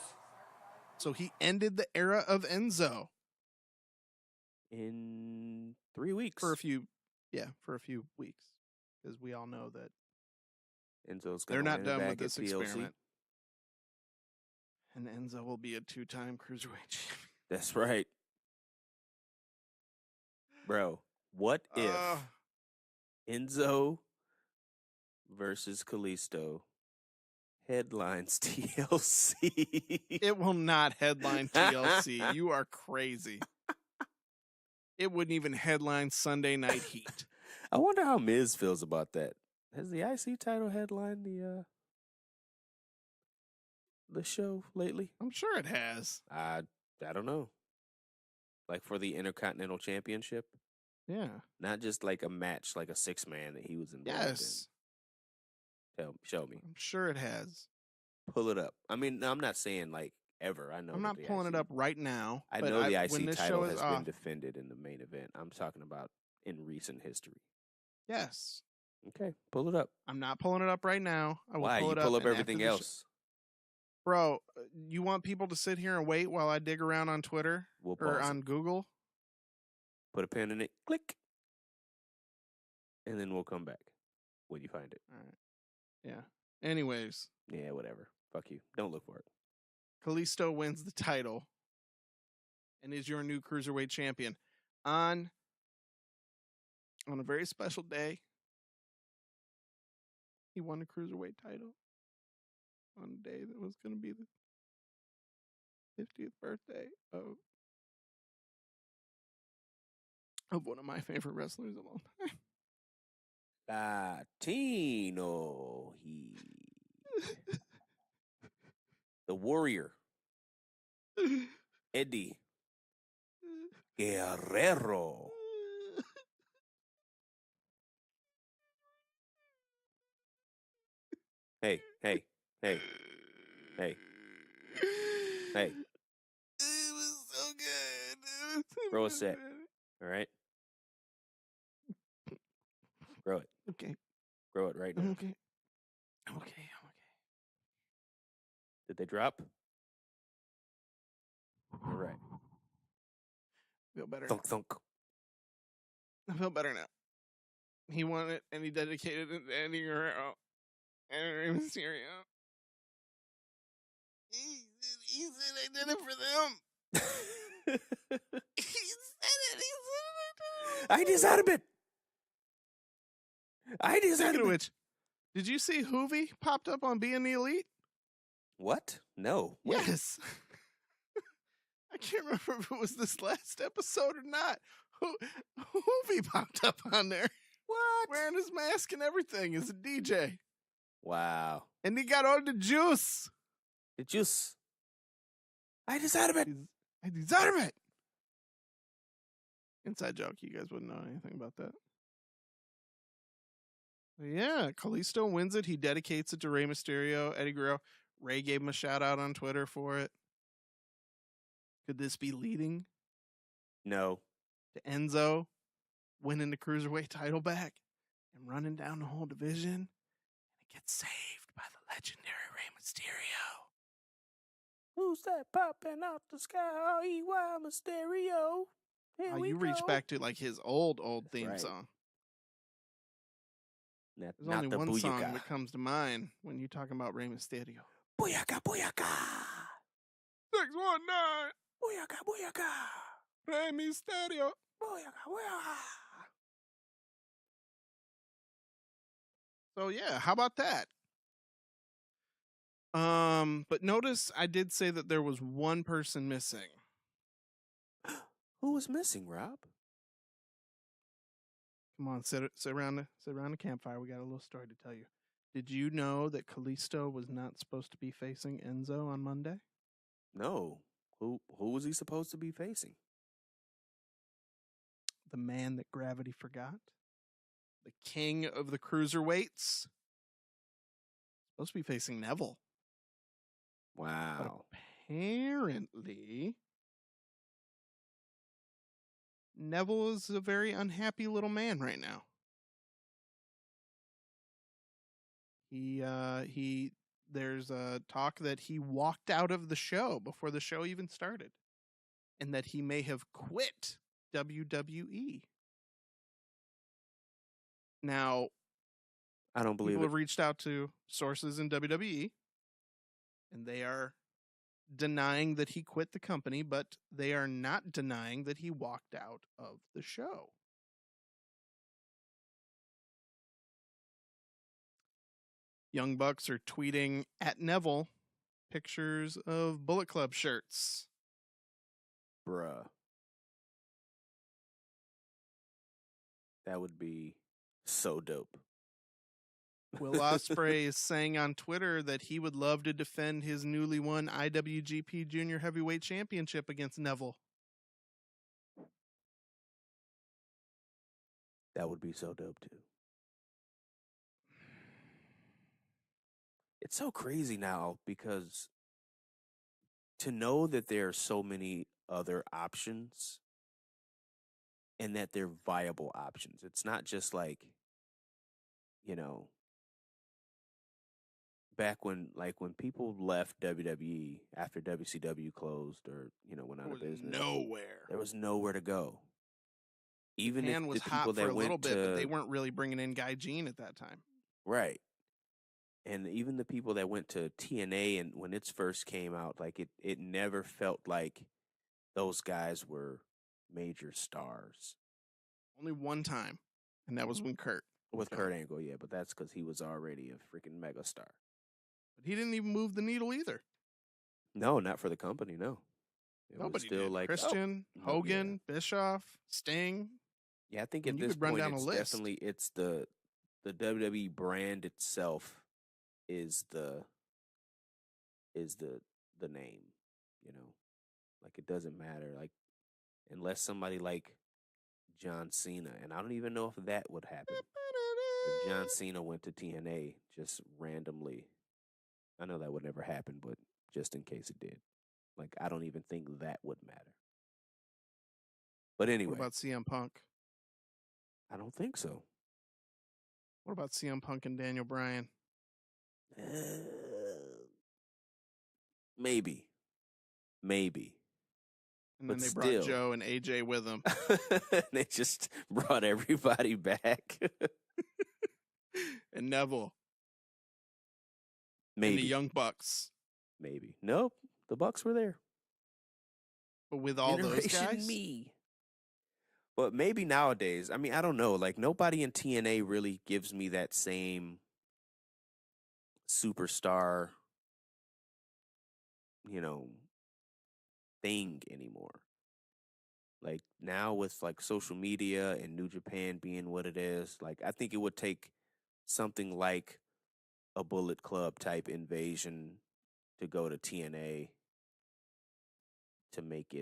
So he ended the era of Enzo. In 3 weeks. For a few weeks. Because we all know that Enzo's they're not done with back this at TLC. experiment. And Enzo will be a 2-time Cruiserweight champion. That's right. Bro, what if Enzo versus Kalisto headlines TLC? It will not headline TLC. You are crazy. It wouldn't even headline Sunday Night Heat. I wonder how Miz feels about that. Has the IC title headlined the show lately? I'm sure it has. I don't know. Like for the Intercontinental Championship? Yeah. Not just like a match, like a 6-man that he was involved Yes. in. Show me. I'm sure it has. Pull it up. I mean, I'm not saying like ever. I know. I'm that not the pulling it IC up right now. I but know the when IC this title show is has off, been defended in the main event. I'm talking about in recent history. yes. Okay, pull it up. I'm not pulling it up right now. I will Why? pull You it pull up up and everything after the else. Bro, you want people to sit here and wait while I dig around on Twitter We'll or pause on it. Google? Put a pin in it. Click. And then we'll come back when you find it. All right. Yeah. Anyways. Yeah, whatever. Fuck you. Don't look for it. Kalisto wins the title and is your new cruiserweight champion on a very special day. He won the cruiserweight title on a day that was going to be the 50th birthday of one of my favorite wrestlers of all time. Latino. The Warrior. Eddie Guerrero. Hey. It was so good. Grow a set. All right? Grow it. Okay. Grow it right now. Okay. Did they drop? All right. Feel better. Thunk, thunk. I feel better now. He won it, and he dedicated it to Eddie Guerrero and Rey Mysterio. He said I did it for them. He said it. I deserve it. Speaking of which, did you see Hoovy popped up on Being the Elite? What? No. When? Yes. I can't remember if it was this last episode or not. Hoovy popped up on there. What? Wearing his mask and everything as a DJ. Wow. And he got all the juice. The juice. I deserve it. I deserve it. Inside joke. You guys wouldn't know anything about that. Yeah, Kalisto wins it. He dedicates it to Rey Mysterio, Eddie Guerrero. Ray gave him a shout out on Twitter for it. Could this be leading? No. To Enzo winning the cruiserweight title back and running down the whole division, and it gets saved by the legendary Rey Mysterio. Who's that popping out the sky? EY Mysterio. Here we you go. reach back to like his old theme right. song. Not, There's not only the one booyaka. song that comes to mind when you're talking about Rey Mysterio. Booyaka, booyaka. 619. Booyaka, booyaka. Rey Mysterio. Booyaka, booyaka. So yeah, how about that? But notice I did say that there was one person missing. Who was missing, Rob? Come on, sit around the campfire. We got a little story to tell you. Did you know that Kalisto was not supposed to be facing Enzo on Monday? No. Who was he supposed to be facing? The man that gravity forgot. The king of the cruiserweights. Supposed to be facing Neville. Wow. But apparently, Neville is a very unhappy little man right now. There's a talk that he walked out of the show before the show even started, and that he may have quit WWE. Now, I don't believe people it. have reached out to sources in WWE, and they are denying that he quit the company, but they are not denying that he walked out of the show. Young Bucks are tweeting at Neville pictures of Bullet Club shirts. Bruh. That would be so dope. Will Ospreay is saying on Twitter that he would love to defend his newly won IWGP Junior Heavyweight Championship against Neville. That would be so dope too. It's so crazy now because to know that there are so many other options and that they're viable options. It's not just like, you know, back when people left WWE after WCW closed or, went out of business. Nowhere. There was nowhere to go. Even Japan if was the people hot that for a went little bit, to, but they weren't really bringing in Gaijin at that time. right. And even the people that went to TNA and when it first came out, like it never felt like those guys were major stars. Only one time, and that was when Kurt. With Kurt Angle, yeah, but that's because he was already a freaking megastar. But he didn't even move the needle either. No, not for the company, no. It was Nobody still did. like Christian, Hogan, Bischoff, Sting. Yeah, I think And at you this could run point down a it's list. definitely the WWE brand itself is the name, Like it doesn't matter, like unless somebody like John Cena, and I don't even know if that would happen. If John Cena went to TNA just randomly, I know that would never happen, but just in case it did, like I don't even think that would matter. But anyway, What about CM Punk? I don't think so. What about CM Punk and Daniel Bryan? Maybe. And But then they still. brought Joe and AJ with them. They just brought everybody back. And Neville. Maybe. And the Young Bucks. Maybe. Nope. The Bucks were there. But with all those Generation guys? Me. But maybe nowadays, I mean, I don't know. Like, nobody in TNA really gives me that same superstar, thing anymore. Like, now with, like, social media and New Japan being what it is, like, I think it would take something like a Bullet Club type invasion to go to TNA to make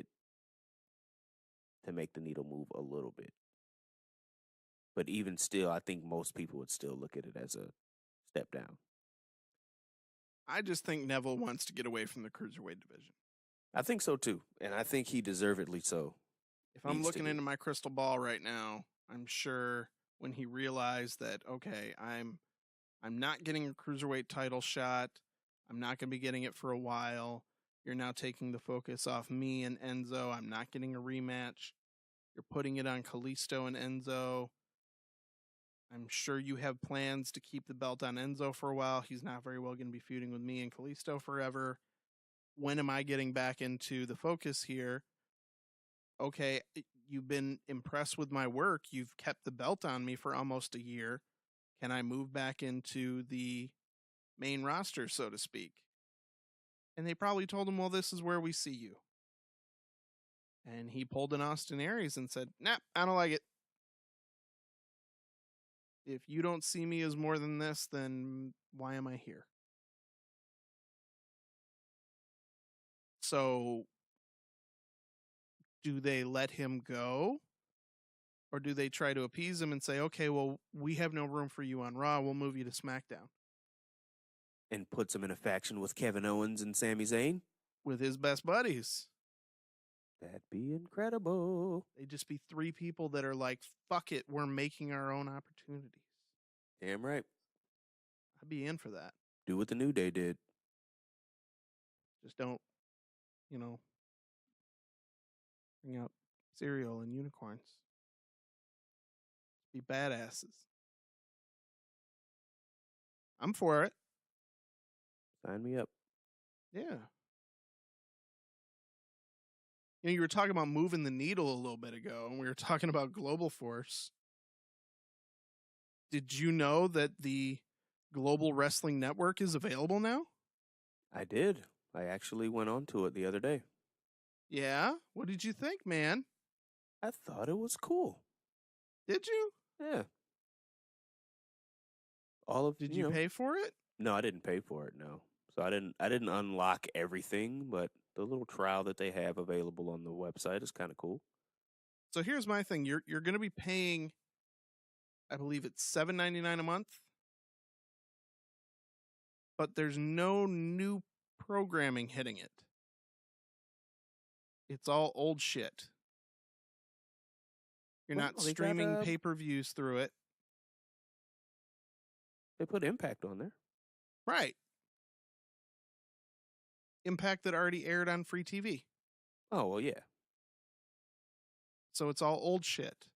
the needle move a little bit. But even still, I think most people would still look at it as a step down. I just think Neville wants to get away from the Cruiserweight division. I think so too. And I think he deservedly so. If I'm looking into my crystal ball right now, I'm sure when he realized that, okay, I'm not getting a Cruiserweight title shot. I'm not going to be getting it for a while. You're now taking the focus off me and Enzo. I'm not getting a rematch. You're putting it on Kalisto and Enzo. I'm sure you have plans to keep the belt on Enzo for a while. He's not very well going to be feuding with me and Kalisto forever. When am I getting back into the focus here? Okay, you've been impressed with my work. You've kept the belt on me for almost a year. Can I move back into the main roster, so to speak? And they probably told him, well, this is where we see you. And he pulled an Austin Aries and said, nah, I don't like it. If you don't see me as more than this, then why am I here? So, do they let him go? Or do they try to appease him and say, okay, well, we have no room for you on Raw. We'll move you to SmackDown. And puts him in a faction with Kevin Owens and Sami Zayn? With his best buddies. That'd be incredible. They'd just be three people that are like, fuck it, we're making our own opportunities. Damn right. I'd be in for that. Do what the New Day did. Just don't, bring out cereal and unicorns. Be badasses. I'm for it. Sign me up. Yeah. You were talking about moving the needle a little bit ago, and we were talking about Global Force. Did you know that the Global Wrestling Network is available now? I did. I actually went on to it the other day. Yeah? What did you think, man? I thought it was cool. Did you? Yeah. Did you pay for it? No, I didn't pay for it, no. So I didn't unlock everything, but the little trial that they have available on the website is kind of cool. So here's my thing. You're going to be paying I believe it's $7.99 a month. But there's no new programming hitting it. It's all old shit. You're not streaming pay-per-views through it. They put Impact on there. Right. Impact that already aired on free TV. Oh, well, yeah. So it's all old shit.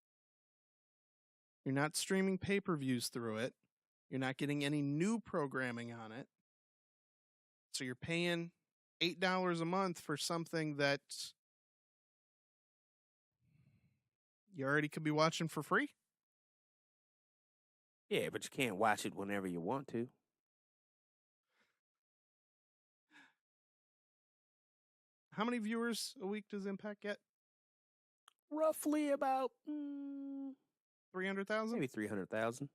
You're not streaming pay-per-views through it. You're not getting any new programming on it. So you're paying $8 a month for something that you already could be watching for free. Yeah, but you can't watch it whenever you want to. How many viewers a week does Impact get? Roughly about 300,000? Maybe 300,000.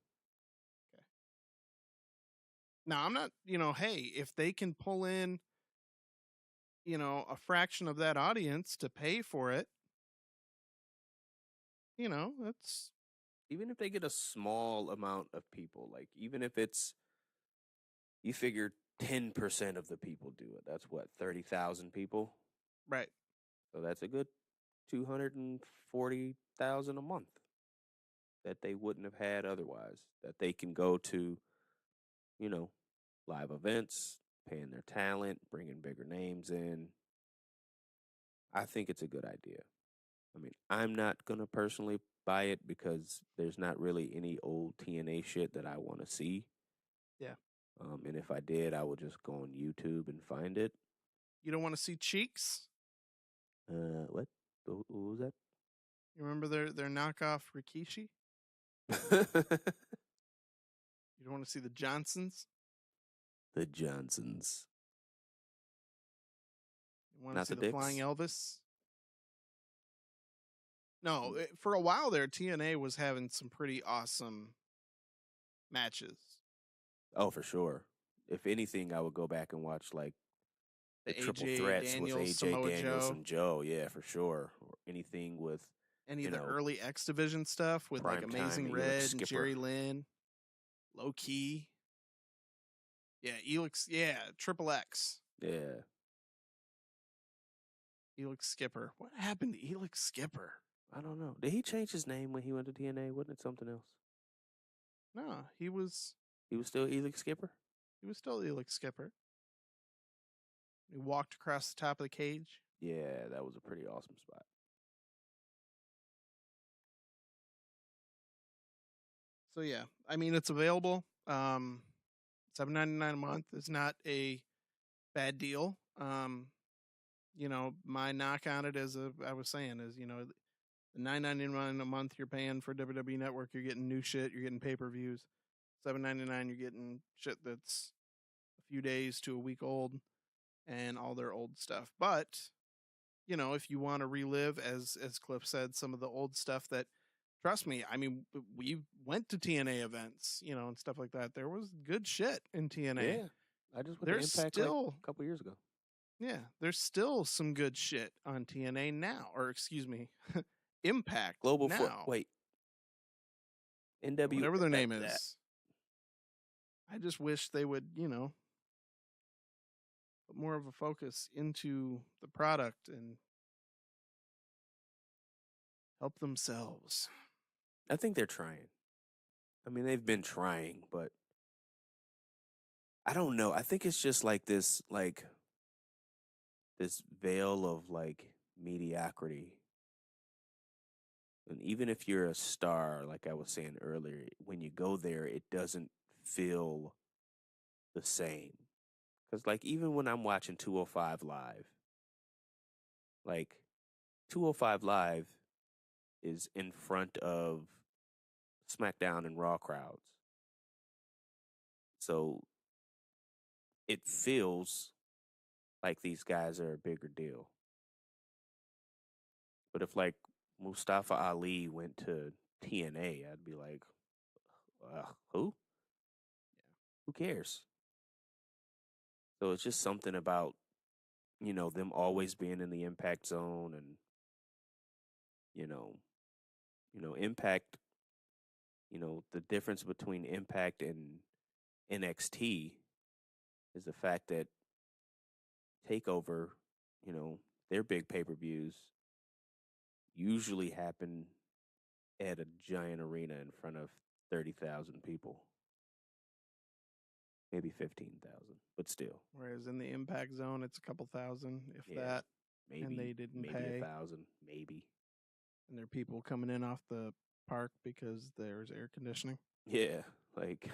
Okay. Now, I'm not, hey, if they can pull in, a fraction of that audience to pay for it, that's... Even if they get a small amount of people, like even if it's, you figure 10% of the people do it. That's what, 30,000 people? Right. So that's a good 240,000 a month that they wouldn't have had otherwise, that they can go to, live events, paying their talent, bringing bigger names in. I think it's a good idea. I mean, I'm not going to personally buy it because there's not really any old TNA shit that I want to see. Yeah. And if I did, I would just go on YouTube and find it. You don't want to see Cheeks? What? What was that? You remember their knockoff Rikishi? You don't want to see the Johnsons? The Johnsons. You want to see the Flying Elvis? No, for a while there, TNA was having some pretty awesome matches. Oh, for sure. If anything, I would go back and watch like the Triple Threats with AJ Daniels and Joe. Yeah, for sure. Or anything with any of the early X Division stuff with like Amazing Red and Jerry Lynn, Low Key. Yeah, Elix. Yeah, Triple X. Yeah. Elix Skipper. What happened to Elix Skipper? I don't know. Did he change his name when he went to TNA? Wasn't it something else? No, he was... He was still Elix Skipper? He was still Elix Skipper. He walked across the top of the cage. Yeah, that was a pretty awesome spot. So yeah, I mean, it's available. $7.99 a month is not a bad deal. My knock on it, I was saying, is the $9.99 a month you're paying for WWE Network, you're getting new shit, you're getting pay-per-views. $7.99 you're getting shit that's a few days to a week old and all their old stuff. But if you want to relive, as Cliff said, some of the old stuff that, trust me, I mean, we went to TNA events, and stuff like that. There was good shit in TNA. Yeah, I just went to Impact a couple years ago. Yeah, there's still some good shit on TNA now, or excuse me, Impact Global now. Wait, NW, whatever their name is. I just wish they would, put more of a focus into the product and help themselves. I think they're trying. I mean, they've been trying, but I don't know. I think it's just like this veil of mediocrity. And even if you're a star, like I was saying earlier, when you go there, it doesn't feel the same. Because even when I'm watching 205 Live, 205 Live is in front of SmackDown and Raw crowds. So it feels like these guys are a bigger deal. But if Mustafa Ali went to TNA, I'd be like, who? Yeah. Who cares? So it's just something about, them always being in the Impact zone and, Impact the difference between Impact and NXT is the fact that TakeOver, their big pay-per-views usually happen at a giant arena in front of 30,000 people. Maybe 15,000, but still. Whereas in the Impact Zone, it's a couple thousand, if that. Maybe, and they didn't maybe pay. 1,000, maybe. And there are people coming in off the park because there's air conditioning. Yeah, like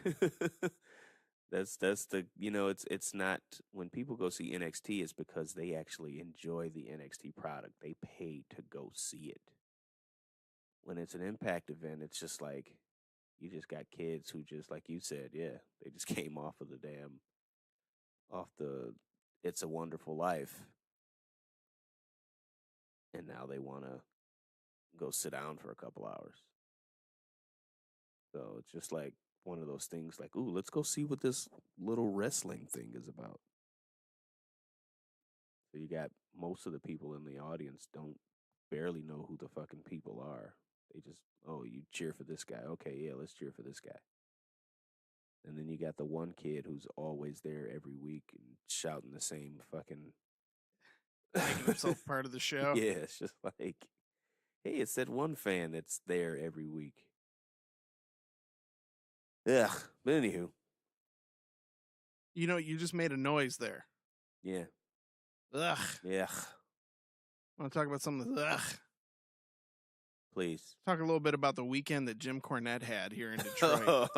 that's the it's not when people go see NXT, it's because they actually enjoy the NXT product. They pay to go see it. When it's an Impact event, it's just like you just got kids who just, like you said, they just came off the It's a Wonderful Life. And now they want to go sit down for a couple hours. So it's just like one of those things like, ooh, let's go see what this little wrestling thing is about. So you got most of the people in the audience barely know who the fucking people are. They just, you cheer for this guy. Okay, yeah, let's cheer for this guy. And then you got the one kid who's always there every week and shouting the same fucking... Making himself part of the show. Yeah, it's just like, hey, it's that one fan that's there every week. Ugh, but anywho. You just made a noise there. Yeah. Ugh. Yeah. Want to talk about some of the ugh? Please. Talk a little bit about the weekend that Jim Cornette had here in Detroit.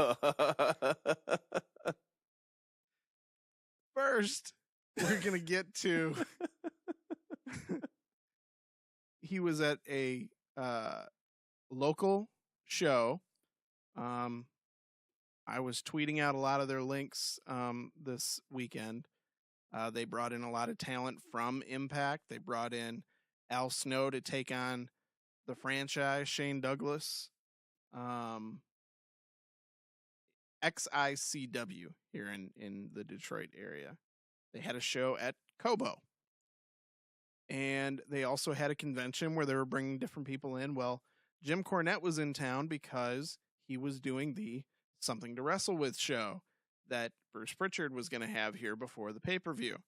First, we're going to get to... He was at a local show. I was tweeting out a lot of their links this weekend. They brought in a lot of talent from Impact. They brought in Al Snow to take on the franchise, Shane Douglas. XICW here in the Detroit area. They had a show at Kobo. And they also had a convention where they were bringing different people in. Well, Jim Cornette was in town because he was doing the Something to Wrestle With show that Bruce Pritchard was going to have here before the pay-per-view.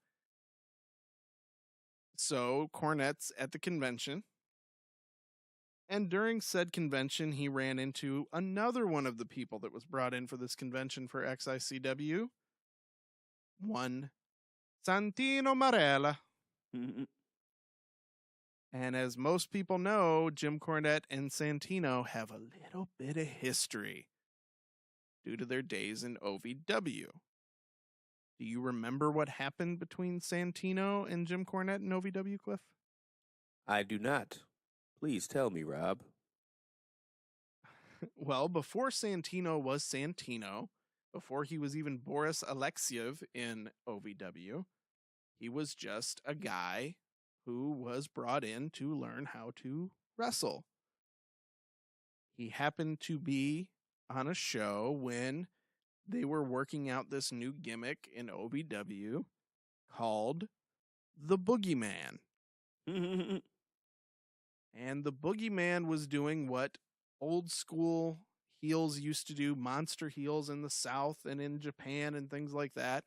So Cornette's at the convention. And during said convention, he ran into another one of the people that was brought in for this convention for XICW. One Santino Marella. And as most people know, Jim Cornette and Santino have a little bit of history due to their days in OVW. Do you remember what happened between Santino and Jim Cornette in OVW, Cliff? I do not. Please tell me, Rob. Well, before Santino was Santino, before he was even Boris Alexiev in OVW, he was just a guy who was brought in to learn how to wrestle. He happened to be on a show when they were working out this new gimmick in OVW called the Boogeyman. And the Boogeyman was doing what old school heels used to do, monster heels in the South and in Japan and things like that.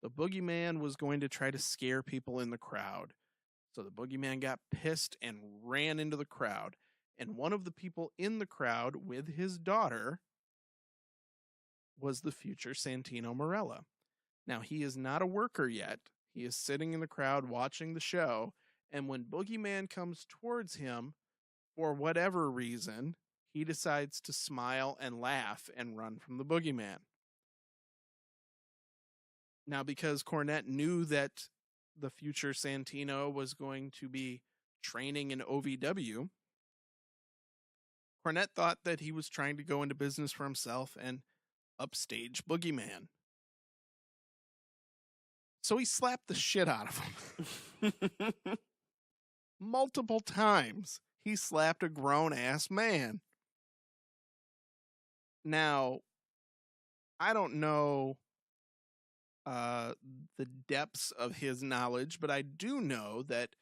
The Boogeyman was going to try to scare people in the crowd. So the Boogeyman got pissed and ran into the crowd. And one of the people in the crowd with his daughter was the future Santino Marella. Now, he is not a worker yet. He is sitting in the crowd watching the show. And when Boogeyman comes towards him, for whatever reason, he decides to smile and laugh and run from the Boogeyman. Now, because Cornette knew that the future Santino was going to be training in OVW, Cornette thought that he was trying to go into business for himself and upstage Boogeyman. So he slapped the shit out of him. Multiple times, he slapped a grown-ass man. Now, I don't know the depths of his knowledge, but I do know that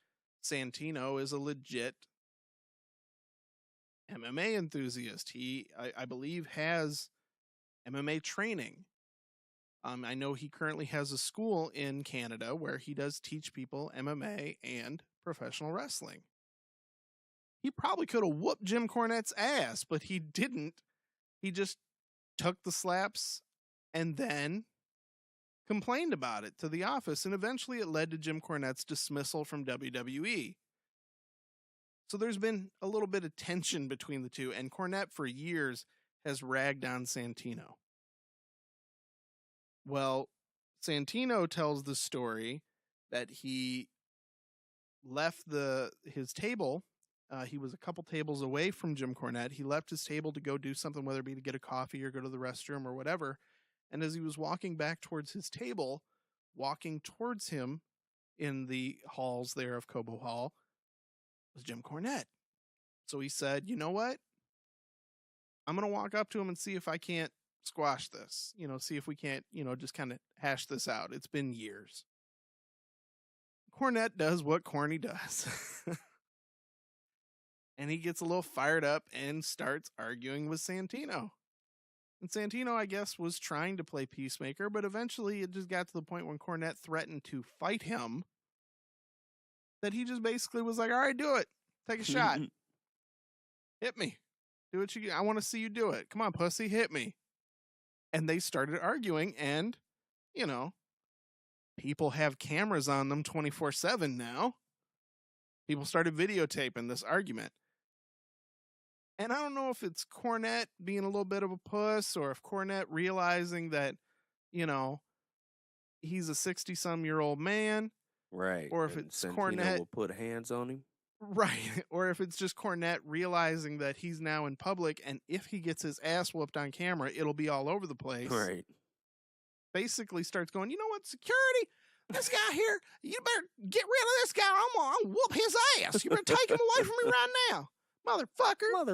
Santino is a legit MMA enthusiast. He, I believe, has MMA training. I know he currently has a school in Canada where he does teach people MMA and professional wrestling. He probably could have whooped Jim Cornette's ass, but he didn't. He just took the slaps and then complained about it to the office, and eventually it led to Jim Cornette's dismissal from WWE. So there's been a little bit of tension between the two, and Cornette for years has ragged on Santino. Well, Santino tells the story that he left his table. He was a couple tables away from Jim Cornette. He left his table to go do something, whether it be to get a coffee or go to the restroom or whatever. And as he was walking back towards his table, walking towards him in the halls there of Cobo Hall was Jim Cornette. So he said, you know what? I'm going to walk up to him and see if I can't squash this, see if we can't, just kind of hash this out. It's been years. Cornette does what Corny does. And he gets a little fired up and starts arguing with Santino. And Santino, I guess, was trying to play peacemaker, but eventually it just got to the point when Cornette threatened to fight him that he just basically was like, all right, do it. Take a shot. Hit me. Do what I want to see you do it. Come on, pussy, hit me. And they started arguing, and, people have cameras on them 24/7 now. People started videotaping this argument. And I don't know if it's Cornette being a little bit of a puss, or if Cornette realizing that, he's a 60-some-year-old man. Right. Or if it's Cornette will put hands on him. Right. Or if it's just Cornette realizing that he's now in public, and if he gets his ass whooped on camera, it'll be all over the place. Right. Basically starts going, you know what, security? This guy here, you better get rid of this guy. I'm gonna whoop his ass. You better take him away from me right now. Motherfucker.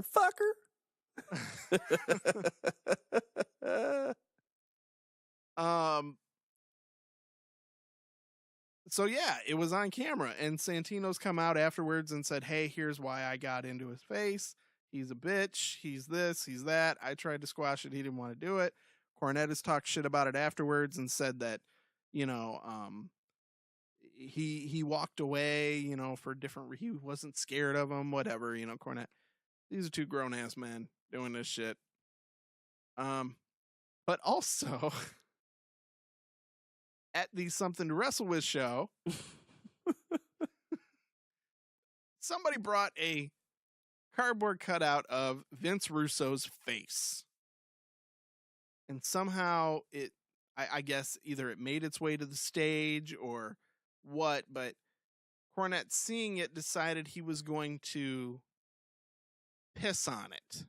So yeah, it was on camera, and Santino's come out afterwards and said, hey, here's why I got into his face. He's a bitch. He's this, he's that. I tried to squash it. He didn't want to do it. Cornette has talked shit about it afterwards and said that, he walked away, for different, he wasn't scared of him, whatever, Cornette. These are two grown ass men doing this shit. But also at the Something to Wrestle With show, somebody brought a cardboard cutout of Vince Russo's face. And somehow I guess either it made its way to the stage or what, but Cornette, seeing it, decided he was going to piss on it.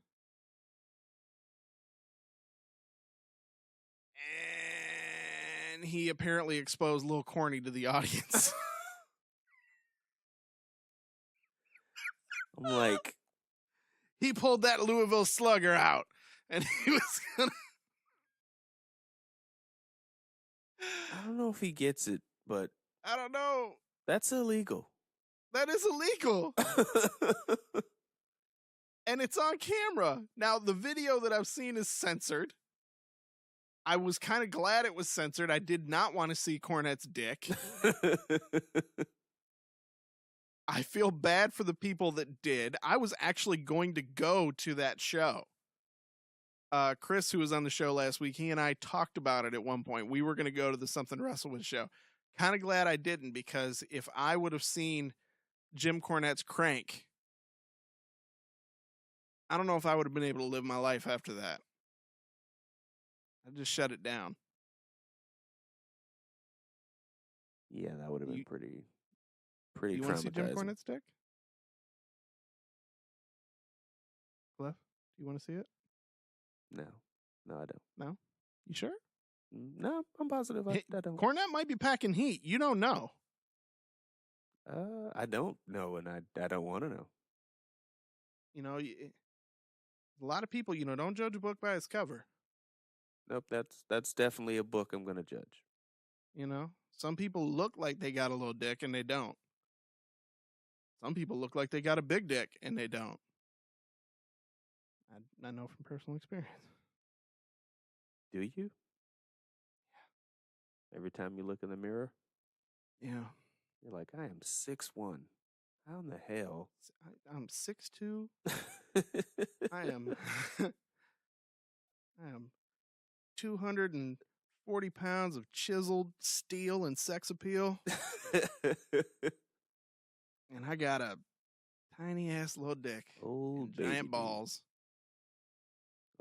And he apparently exposed Lil Corny to the audience. I'm like, he pulled that Louisville Slugger out, and he was gonna. I don't know if he gets it, but I don't know. That's illegal. That is illegal. And it's on camera. Now, the video that I've seen is censored. I was kind of glad it was censored. I did not want to see Cornette's dick. I feel bad for the people that did. I was actually going to go to that show. Chris, who was on the show last week, he and I talked about it at one point. We were going to go to the Something to Wrestle With show. Kind of glad I didn't, because if I would have seen Jim Cornette's crank, I don't know if I would have been able to live my life after that. I just shut it down. Yeah, that would have been pretty traumatizing. You want to see Jim Cornette's dick? Cliff, do you want to see it? No, I don't. No? You sure? No, I'm positive I don't. Cornette might be packing heat. You don't know. I don't know, and I don't want to know. A lot of people, don't judge a book by its cover. Nope, that's definitely a book I'm going to judge. Some people look like they got a little dick, and they don't. Some people look like they got a big dick, and they don't. I know from personal experience. Do you? Yeah. Every time you look in the mirror? Yeah. You're like, I am 6'1". How in the hell? I'm 6'2". I am 240 pounds of chiseled steel and sex appeal. And I got a tiny ass little dick. Old giant baby balls.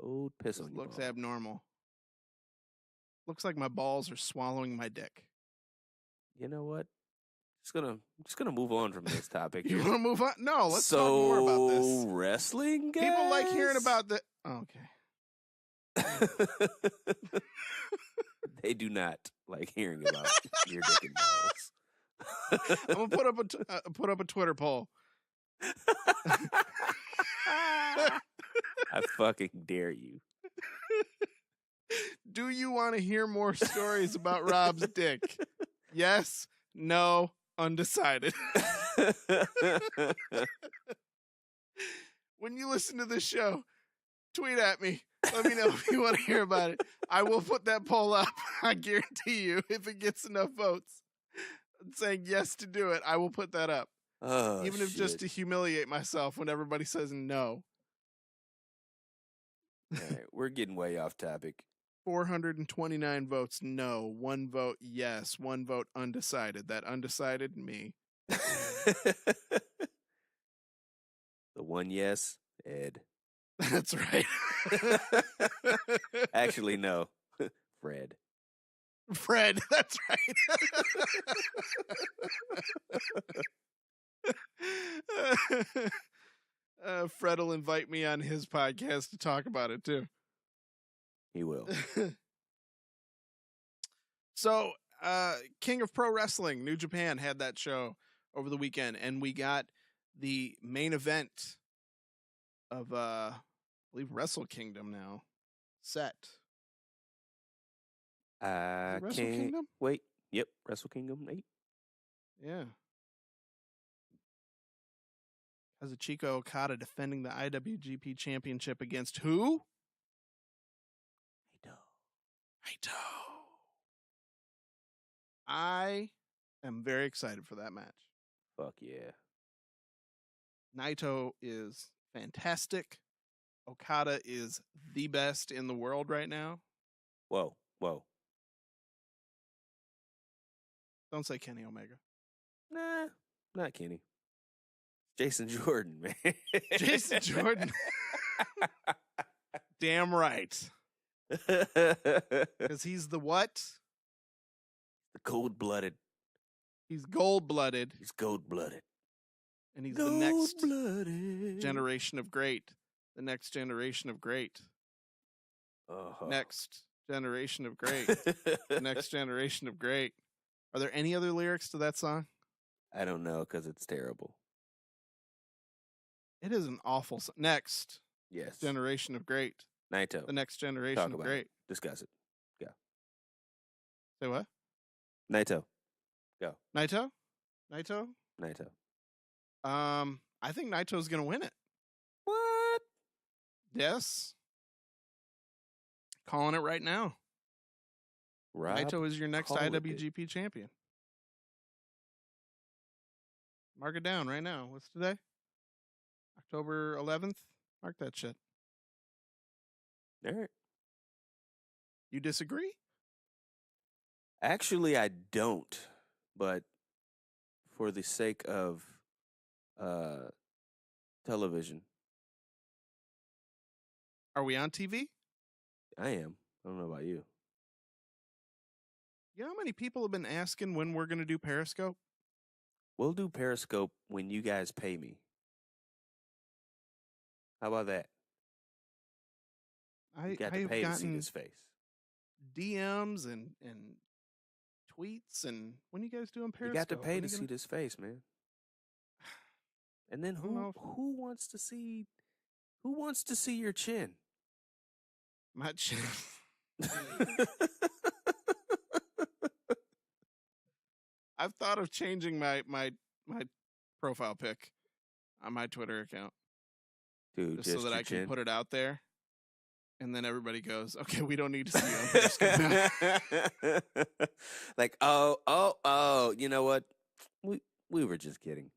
Old piss on your Looks balls. abnormal. Looks like my balls are swallowing my dick. You know what? I'm just gonna move on from this topic. You want to move on? No, let's talk more about this. Wrestling, guys? People like hearing about the. Oh, okay. They do not like hearing about your dick and balls. I'm gonna put up a Twitter poll. I fucking dare you. Do you want to hear more stories about Robb's dick? Yes, no, undecided. When you listen to this show, tweet at me. Let me know if you want to hear about it. I will put that poll up. I guarantee you, if it gets enough votes saying yes to do it, I will put that up. Oh, even if just to humiliate myself when everybody says no. All right, we're getting way off topic. 429 votes no, 1 vote yes, 1 vote undecided. That undecided, me. The one yes, Ed. That's right. Actually, no. Fred. Fred, that's right. Fred will invite me on his podcast to talk about it too. He will. So, King of Pro Wrestling, New Japan, had that show over the weekend, and we got the main event of, I believe, Wrestle Kingdom now set. Wrestle Kingdom? Wait. Yep, Wrestle Kingdom 8. Yeah. Kazuchika Okada defending the IWGP Championship against who? Naito. I am very excited for that match. Fuck yeah. Naito is fantastic. Okada is the best in the world right now. Whoa. Don't say Kenny Omega. Nah, not Kenny. Jason Jordan, man. Jason Jordan. Damn right. Because he's the what? The cold-blooded. He's gold-blooded. He's gold-blooded. And he's the next generation of great. The next generation of great. Uh-huh. Next generation of great. Next generation of great. Are there any other lyrics to that song? I don't know, because it's terrible. It is an awful song. Next. Yes. Generation of great. Naito. The next generation of great. It. Discuss it. Go. Say what? Naito. Go. Naito? I think Naito's going to win it. What? Yes. Calling it right now. Robb, Naito is your next IWGP champion. Mark it down right now. What's today? October 11th? Mark that shit. All right. You disagree? Actually, I don't. But for the sake of television. Are we on TV? I am. I don't know about you. You know how many people have been asking when we're going to do Periscope? We'll do Periscope when you guys pay me. How about that? You got to pay to see his face. DMs and tweets, and when you guys doing Periscope? You got to pay to see this face, man. And then who wants to see your chin? My chin. I've thought of changing my profile pic on my Twitter account. Dude, just so that I can chin. put it out there. And then everybody goes, okay, we don't need to see you on Periscope now. Like, oh, you know what? We were just kidding.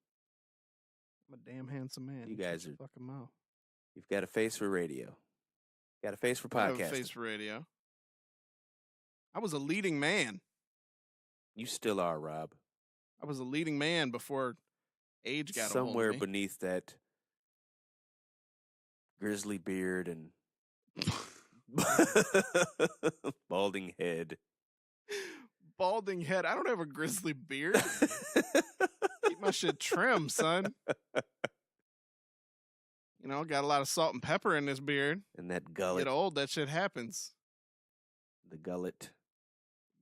I'm a damn handsome man. You guys are fucking mouth. You've got a face for radio. Got a face for podcasting. I have a face for radio. I was a leading man. You still are, Rob. I was a leading man before age got somewhere a hold of me. Beneath that grizzly beard and balding head. Balding head. I don't have a grizzly beard. Keep my shit trim, son. You know, got a lot of salt and pepper in this beard. And that gullet. Get old, that shit happens. The gullet.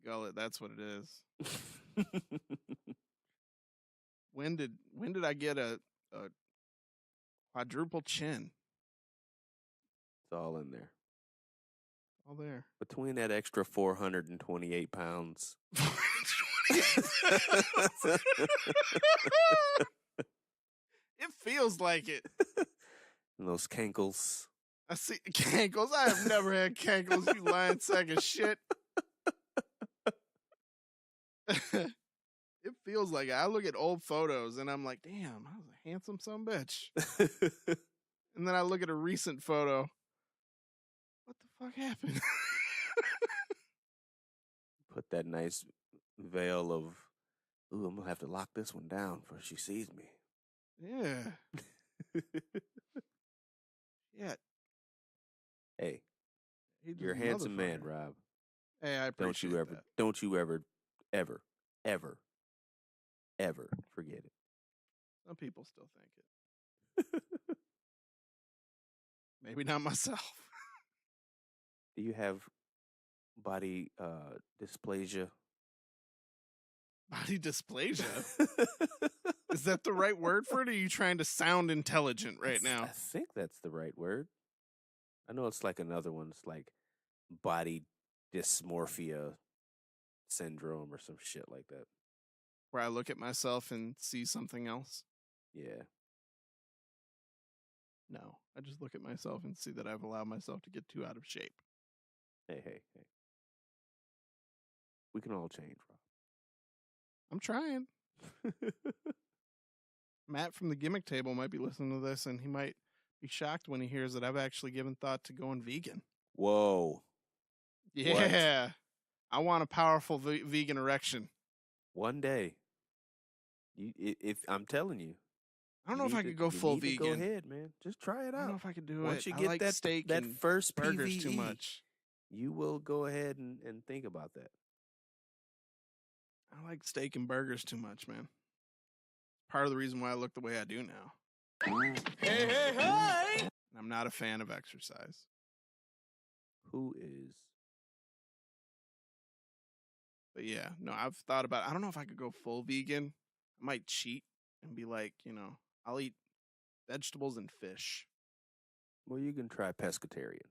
Gullet, that's what it is. When did I get a quadruple chin? It's all in there. All there. Between that extra 428 pounds. It feels like it. And those cankles. I see cankles. I have never had cankles, you lying sack of shit. It feels like it. I look at old photos and I'm like, damn, I was a handsome son of a bitch. And then I look at a recent photo. What the fuck happened? Put that nice veil of, ooh, I'm going to have to lock this one down before she sees me. Yeah. Yeah. Hey, you're a handsome man, Rob. Hey, I appreciate that. Don't you ever forget it. Some people still think it. Maybe not myself. Do you have body dysplasia? Body dysplasia? Is that the right word for it, or are you trying to sound intelligent now? I think that's the right word. I know it's like another one. It's like body dysmorphia syndrome or some shit like that. Where I look at myself and see something else? Yeah. No, I just look at myself and see that I've allowed myself to get too out of shape. Hey. We can all change, Rob. I'm trying. Matt from the Gimmick Table might be listening to this, and he might be shocked when he hears that I've actually given thought to going vegan. Whoa. Yeah. What? I want a powerful vegan erection. One day. If I'm telling you. I don't know if I could go full vegan. Go ahead, man. Just try it out. I don't know if I could do it. Once you get like that steak that and first burgers PVE, too much. You will go ahead and think about that. I like steak and burgers too much, man. Part of the reason why I look the way I do now. Hey! I'm not a fan of exercise. Who is? But yeah, no, I've thought about it. I don't know if I could go full vegan. I might cheat and be like, I'll eat vegetables and fish. Well, you can try pescatarian.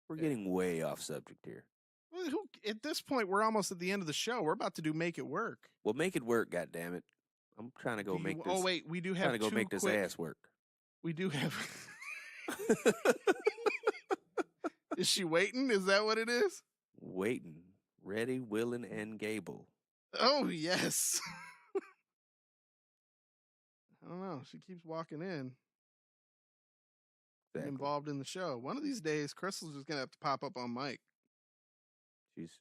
We're getting way off subject here. Well, at this point, we're almost at the end of the show. We're about to do Make It Work. Well, make it work, goddammit. I'm trying to go make this. Oh, wait, we do have trying to go make this ass work. We do have. Is she waiting? Is that what it is? Waiting. Ready, willing, and Gable. Oh, yes. I don't know. She keeps walking in. Exactly. Involved in the show. One of these days, Crystal's just going to have to pop up on mic.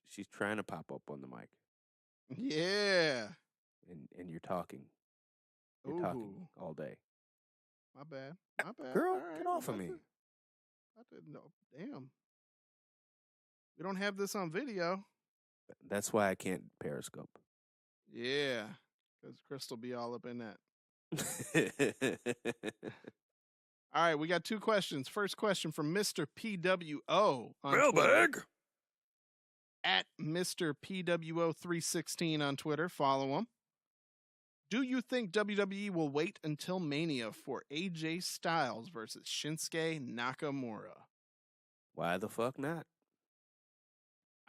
She's trying to pop up on the mic. Yeah. And you're talking. You're talking all day. My bad. Girl, right, get off of me. No, damn. We don't have this on video. That's why I can't Periscope. Yeah, because Crystal be all up in that. All right, we got 2 questions. First question from Mr. PWO on Mailbag. At Mr. PWO316 on Twitter. Follow him. Do you think WWE will wait until Mania for AJ Styles versus Shinsuke Nakamura? Why the fuck not?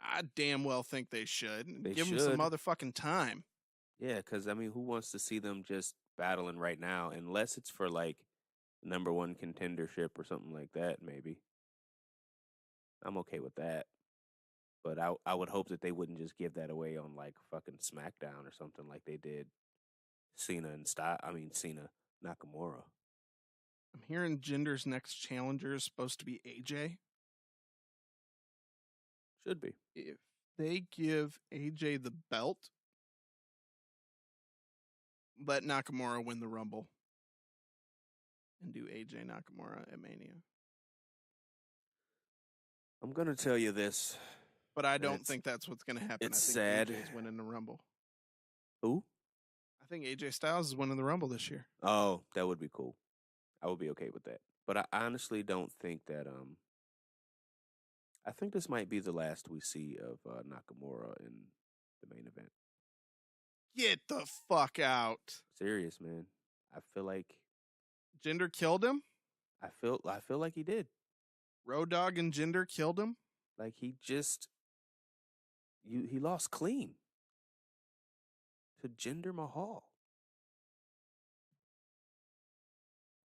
I damn well think they should. They Give should. them some motherfucking time. Yeah, because, who wants to see them just battling right now? Unless it's for, number one contendership or something like that, maybe. I'm okay with that. But I would hope that they wouldn't just give that away on like fucking SmackDown or something like they did Cena Nakamura. I'm hearing Jinder's next challenger is supposed to be AJ. Should be. If they give AJ the belt, let Nakamura win the Rumble and do AJ Nakamura at Mania. I'm going to tell you this. But I don't think that's what's going to happen. It's I think sad. AJ's winning the Rumble. Who? I think AJ Styles is winning the Rumble this year. Oh, that would be cool. I would be okay with that. But I honestly don't think that I think this might be the last we see of Nakamura in the main event. Get the fuck out. Serious, man. I feel like Jinder killed him? I feel like he did. Road Dogg and Jinder killed him? Like he lost clean to Jinder Mahal.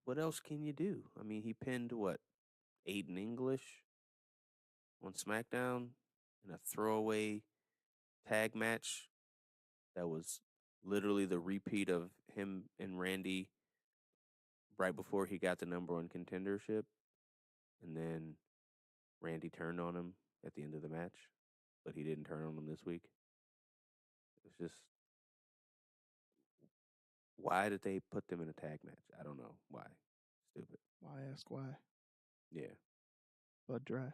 What else can you do? I mean, he pinned Aiden English on SmackDown in a throwaway tag match that was literally the repeat of him and Randy right before he got the number one contendership. And then Randy turned on him at the end of the match, but he didn't turn on him this week. It's just, why did they put them in a tag match? I don't know why. Stupid. Why ask why? Yeah. Blood dry.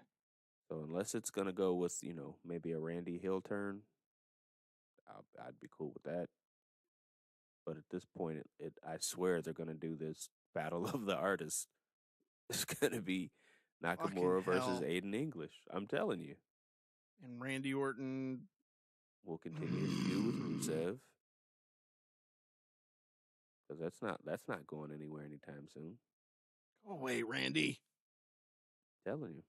So unless it's going to go with, maybe a Randy Hill turn, I'd be cool with that. But at this point, I swear they're going to do this Battle of the Artists. It's going to be Nakamura versus Aiden English. I'm telling you. And Randy Orton will continue to do with Rusev. Because that's not going anywhere anytime soon. Go away, Randy. I'm telling you.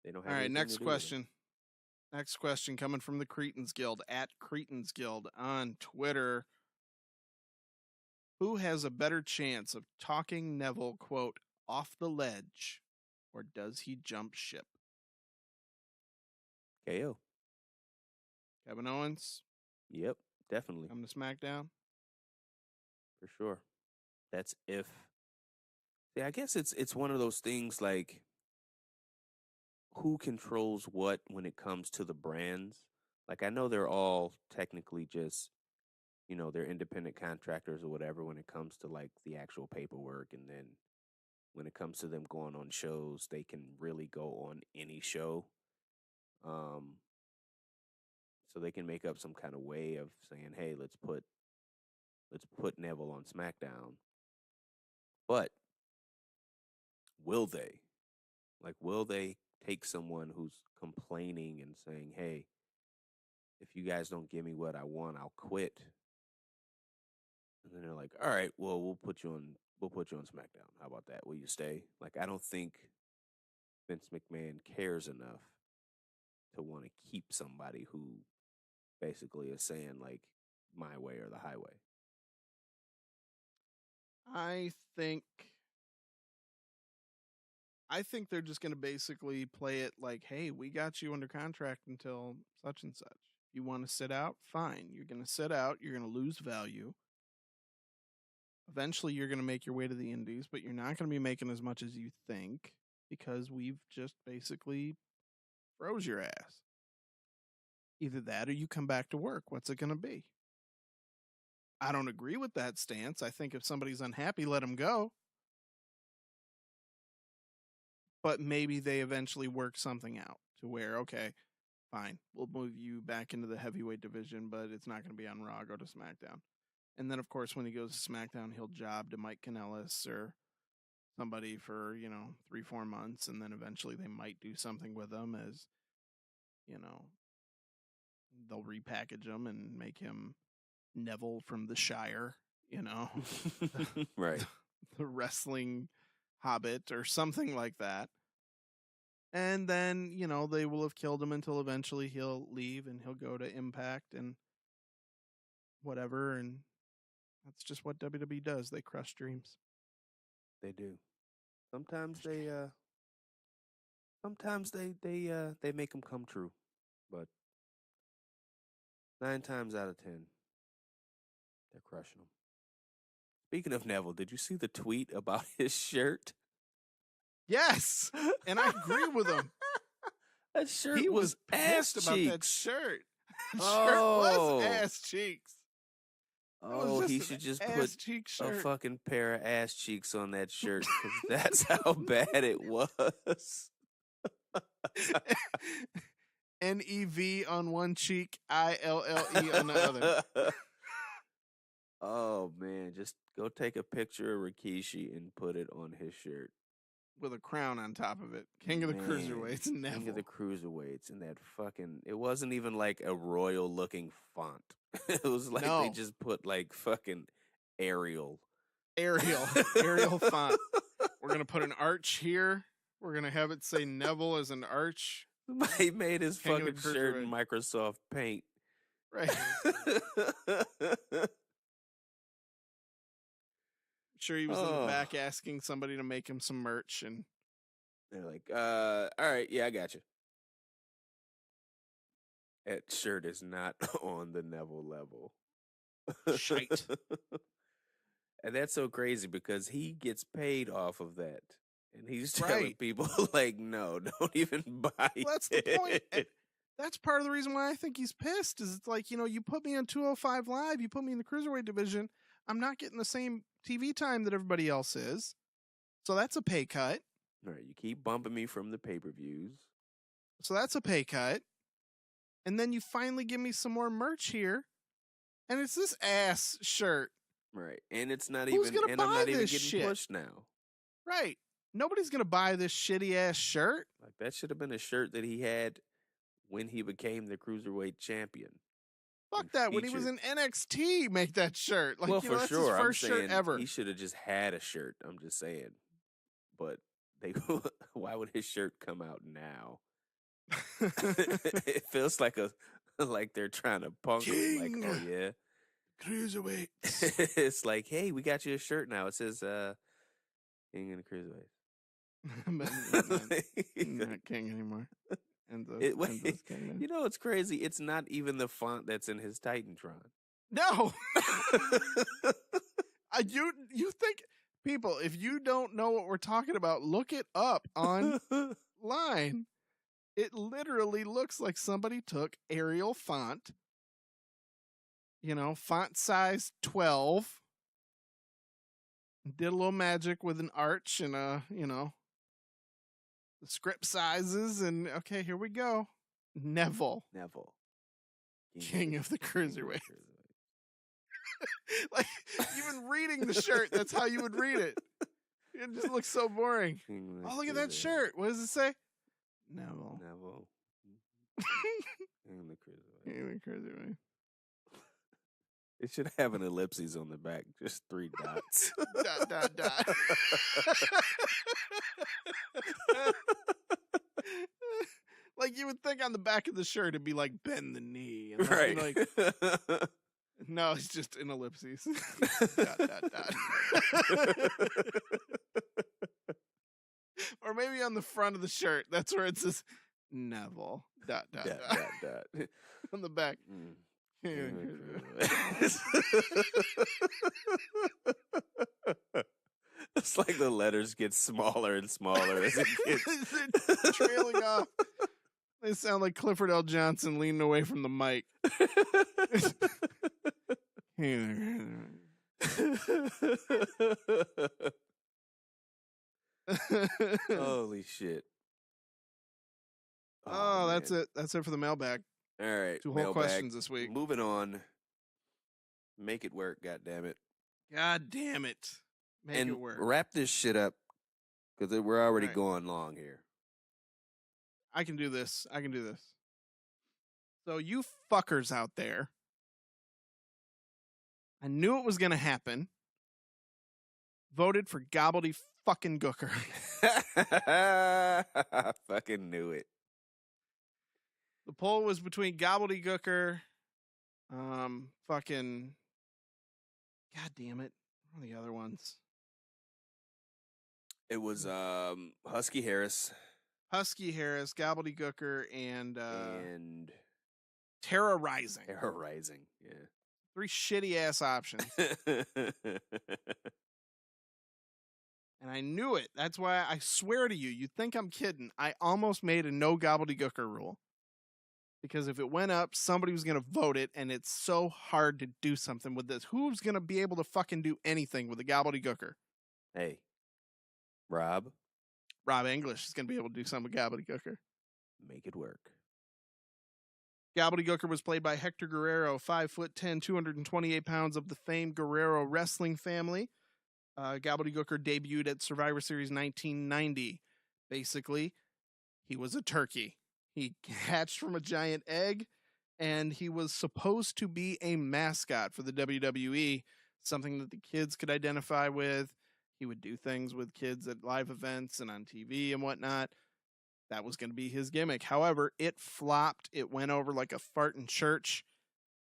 They don't have All right, anything next to do with it. question. Next question coming from the Cretans Guild, at Cretans Guild on Twitter. Who has a better chance of talking Neville, quote, off the ledge, or does he jump ship? KO. Kevin Owens? Yep, definitely. Come to SmackDown? For sure. That's if. See, I guess it's one of those things like who controls what when it comes to the brands. Like, I know they're all technically just, they're independent contractors or whatever when it comes to like the actual paperwork. And then when it comes to them going on shows, they can really go on any show. So they can make up some kind of way of saying, hey, let's put Neville on SmackDown. But will they? Like, will they take someone who's complaining and saying, hey, if you guys don't give me what I want, I'll quit. And then they're like, all right, well, we'll put you on SmackDown. How about that? Will you stay? Like, I don't think Vince McMahon cares enough to want to keep somebody who basically is saying, like, my way or the highway. I think they're just going to basically play it like, hey, we got you under contract until such and such. You want to sit out? Fine. You're going to sit out. You're going to lose value. Eventually, you're going to make your way to the Indies, but you're not going to be making as much as you think because we've just basically froze your ass. Either that or you come back to work. What's it going to be? I don't agree with that stance. I think if somebody's unhappy, let them go. But maybe they eventually work something out to where, okay, fine, we'll move you back into the heavyweight division, but it's not going to be on Raw, go to SmackDown. And then, of course, when he goes to SmackDown, he'll job to Mike Kanellis or somebody for, 3-4 months, and then eventually they might do something with him as, they'll repackage him and make him Neville from the Shire, Right. The wrestling hobbit or something like that. And then, they will have killed him until eventually he'll leave and he'll go to Impact and whatever. And That's just what WWE does. They crush dreams. They do. Sometimes they make them come true, but 9 times out of 10, they're crushing them. Speaking of Neville, did you see the tweet about his shirt? Yes, and I agree with him. That shirt he was ass pissed about cheeks. that shirt. Shirt Oh. was ass cheeks. Oh, he should just put a fucking pair of ass cheeks on that shirt because that's how bad it was. NEV on one cheek, ILLE on the other. Oh man, just go take a picture of Rikishi and put it on his shirt with a crown on top of it. King of the Cruiserweights, Neville. King of the Cruiserweights, and that fucking. It wasn't even like a royal looking font. It was like they just put like fucking Arial font. We're gonna put an arch here. We're gonna have it say Neville as an arch. He made his fucking shirt in Microsoft Paint. Right. Sure, he was in the back asking somebody to make him some merch, and they're like, all right, yeah, I got you. That shirt is not on the Neville level. Shite. And that's so crazy because he gets paid off of that. And he's telling people, like, no, don't even buy it. That's the point. And that's part of the reason why I think he's pissed, is it's like, you put me on 205 Live, you put me in the Cruiserweight division, I'm not getting the same TV time that everybody else is. So that's a pay cut. All right, you keep bumping me from the pay-per-views. So that's a pay cut. And then you finally give me some more merch here. And it's this ass shirt. Right. And it's not Who's even, gonna and I'm buy not even this getting shit? pushed now. Right. Nobody's going to buy this shitty ass shirt. Like, that should have been a shirt that he had when he became the Cruiserweight champion. Fuck that. When he was in NXT, make that shirt. Like, well, for for sure. sure. His first I'm shirt saying ever. He should have just had a shirt. I'm just saying. But why would his shirt come out now? It feels like they're trying to punk him. Like, oh yeah, Cruiserweight. It's like, hey, we got you a shirt now. It says King of the Cruiserweight. Not King anymore. Enzo's King. You know what's crazy? It's not even the font that's in his Titantron. No. You think, people, if you don't know what we're talking about, look it up online. It literally looks like somebody took Arial font, font size 12, did a little magic with an arch and the script sizes, and okay, here we go. Neville. King of the Cruiserweight. Like, even reading the shirt, that's how you would read it. It just looks so boring. Oh, look at that shirt. What does it say? Neville. King of the Cruiserweight. King of the Cruiserweight. It should have an ellipses on the back, just 3 dots. Dot. Like, you would think on the back of the shirt it'd be like bend the knee. And right. Like, no, it's just an ellipses. Dot. Or maybe on the front of the shirt, that's where it says Neville. Dot. On the back. It's like the letters get smaller and smaller as it gets They're trailing off. They sound like Clifford L. Johnson leaning away from the mic. Holy shit. Oh, that's it. That's it for the mailbag. All right. 2 whole questions this week. Moving on. Make it work, goddammit. God damn it. Make it work. Wrap this shit up, because we're already going long here. I can do this. So you fuckers out there, I knew it was going to happen. Voted for Gobbledy fucking Gooker. I fucking knew it. The poll was between Gobbledy Gooker, fucking, God damn it. What are the other ones? It was Husky Harris. Husky Harris, Gobbledygooker, and Terra Rising. Terra Rising, yeah. 3 shitty-ass options. And I knew it. That's why I swear to you, you think I'm kidding. I almost made a no gobbledygooker rule. Because if it went up, somebody was going to vote it, and it's so hard to do something with this. Who's going to be able to fucking do anything with a gobbledygooker? Hey, Rob English is going to be able to do something with gobbledygooker. Make it work. Gobbledygooker was played by Hector Guerrero, 5'10", 228 pounds, of the famed Guerrero wrestling family. Gobbledygooker debuted at Survivor Series 1990. Basically, he was a turkey. He hatched from a giant egg, and he was supposed to be a mascot for the WWE, something that the kids could identify with. He would do things with kids at live events and on TV and whatnot. That was going to be his gimmick. However, it flopped. It went over like a fart in church.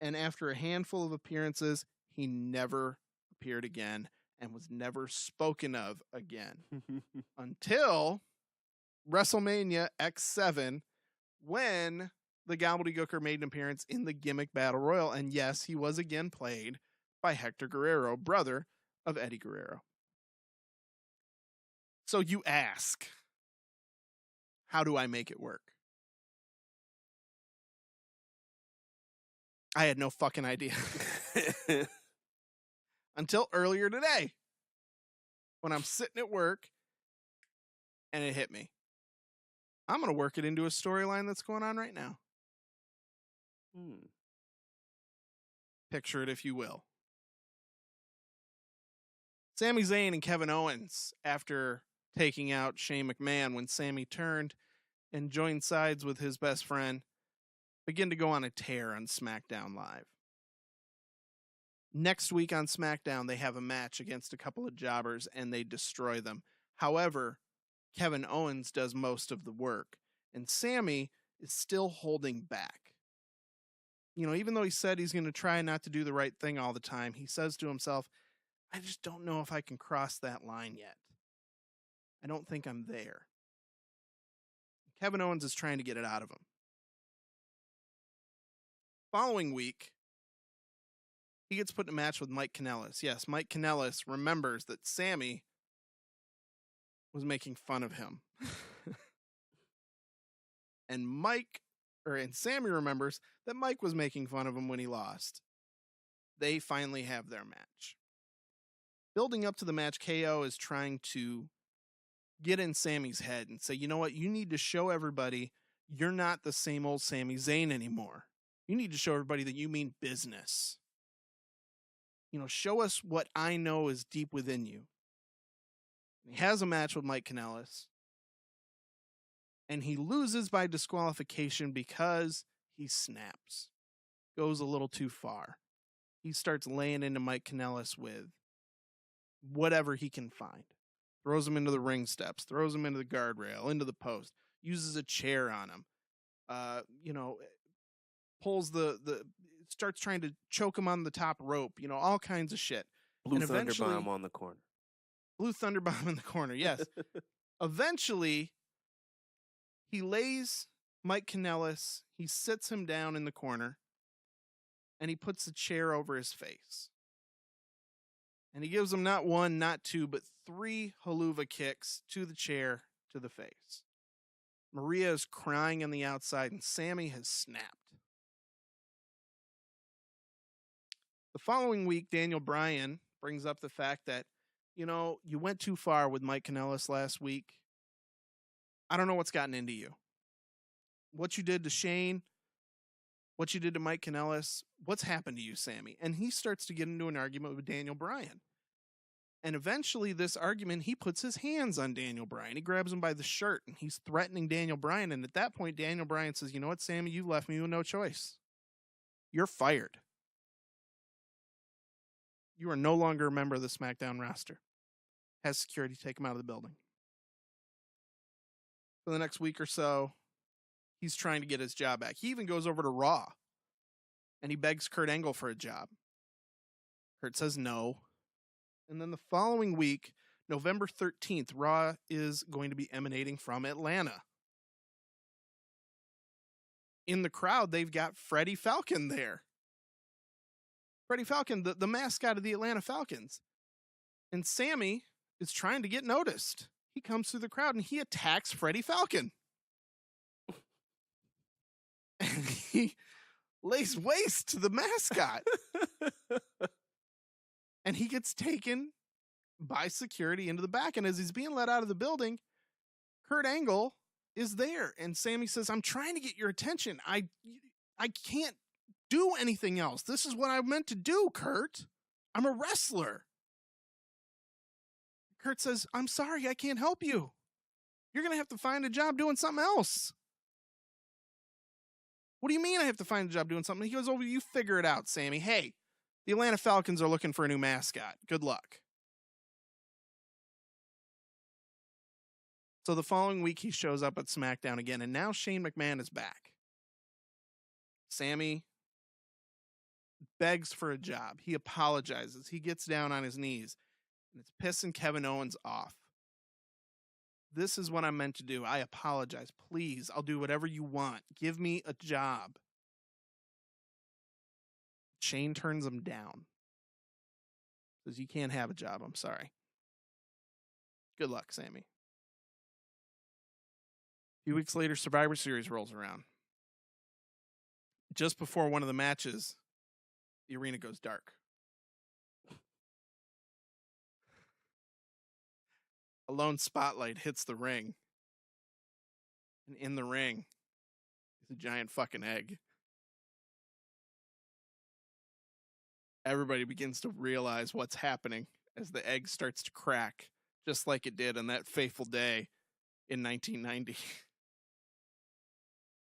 And after a handful of appearances, he never appeared again and was never spoken of again until WrestleMania X7, when the Gobbledygooker made an appearance in the Gimmick Battle Royal. And yes, he was again played by Hector Guerrero, brother of Eddie Guerrero. So you ask, how do I make it work? I had no fucking idea. Until earlier today, when I'm sitting at work and it hit me. I'm going to work it into a storyline that's going on right now. Picture it if you will. Sami Zayn and Kevin Owens, after taking out Shane McMahon, when Sami turned and joined sides with his best friend, begin to go on a tear on SmackDown Live. Next week on SmackDown, they have a match against a couple of jobbers and they destroy them. However, Kevin Owens does most of the work, and Sami is still holding back. You know, even though he said he's going to try not to do the right thing all the time, he says to himself, I just don't know if I can cross that line yet. I don't think I'm there. Kevin Owens is trying to get it out of him. Following week, he gets put in a match with Mike Kanellis. Yes, Mike Kanellis remembers that Sami was making fun of him. And Sami remembers that Mike was making fun of him when he lost. They finally have their match. Building up to the match, KO is trying to get in Sami's head and say, you know what, you need to show everybody you're not the same old Sami Zayn anymore. You need to show everybody that you mean business. You know, show us what I know is deep within you. He has a match with Mike Kanellis. And he loses by disqualification because he snaps. Goes a little too far. He starts laying into Mike Kanellis with whatever he can find. Throws him into the ring steps. Throws him into the guardrail. Into the post. Uses a chair on him. Pulls starts trying to choke him on the top rope. You know, all kinds of shit. Blue Thunderbomb on the corner. Blue Thunderbomb in the corner, yes. Eventually, he lays Mike Kanellis, he sits him down in the corner, and he puts a chair over his face. And he gives him not one, not two, but 3 haluva kicks to the chair, to the face. Maria is crying on the outside, and Sami has snapped. The following week, Daniel Bryan brings up the fact that, you know, you went too far with Mike Kanellis last week. I don't know what's gotten into you. What you did to Shane, what you did to Mike Kanellis, what's happened to you, Sami? And he starts to get into an argument with Daniel Bryan. And eventually, this argument, he puts his hands on Daniel Bryan. He grabs him by the shirt, and he's threatening Daniel Bryan. And at that point, Daniel Bryan says, you know what, Sami, you left me with no choice. You're fired. You are no longer a member of the SmackDown roster. Has security take him out of the building. For the next week or so, he's trying to get his job back. He even goes over to Raw, and he begs Kurt Angle for a job. Kurt says no. And then the following week, November 13th, Raw is going to be emanating from Atlanta. In the crowd, they've got Freddie Falcon there. Freddie Falcon, the mascot of the Atlanta Falcons. And Sami is trying to get noticed. He comes through the crowd and he attacks Freddie Falcon. And he lays waste to the mascot. And he gets taken by security into the back. And as he's being let out of the building, Kurt Angle is there. And Sami says, I'm trying to get your attention. I can't do anything else. This is what I meant to do, Kurt. I'm a wrestler. Kurt says, I'm sorry, I can't help you. You're going to have to find a job doing something else. What do you mean I have to find a job doing something? He goes, oh, you figure it out, Sami. Hey, the Atlanta Falcons are looking for a new mascot. Good luck. So the following week, he shows up at SmackDown again, and now Shane McMahon is back. Sami begs for a job. He apologizes. He gets down on his knees, and it's pissing Kevin Owens off. This is what I'm meant to do. I apologize. Please, I'll do whatever you want. Give me a job. Shane turns him down. Says, you can't have a job. I'm sorry. Good luck, Sami. A few weeks later, Survivor Series rolls around. Just before one of the matches, the arena goes dark. A lone spotlight hits the ring. And in the ring is a giant fucking egg. Everybody begins to realize what's happening as the egg starts to crack, just like it did on that fateful day in 1990.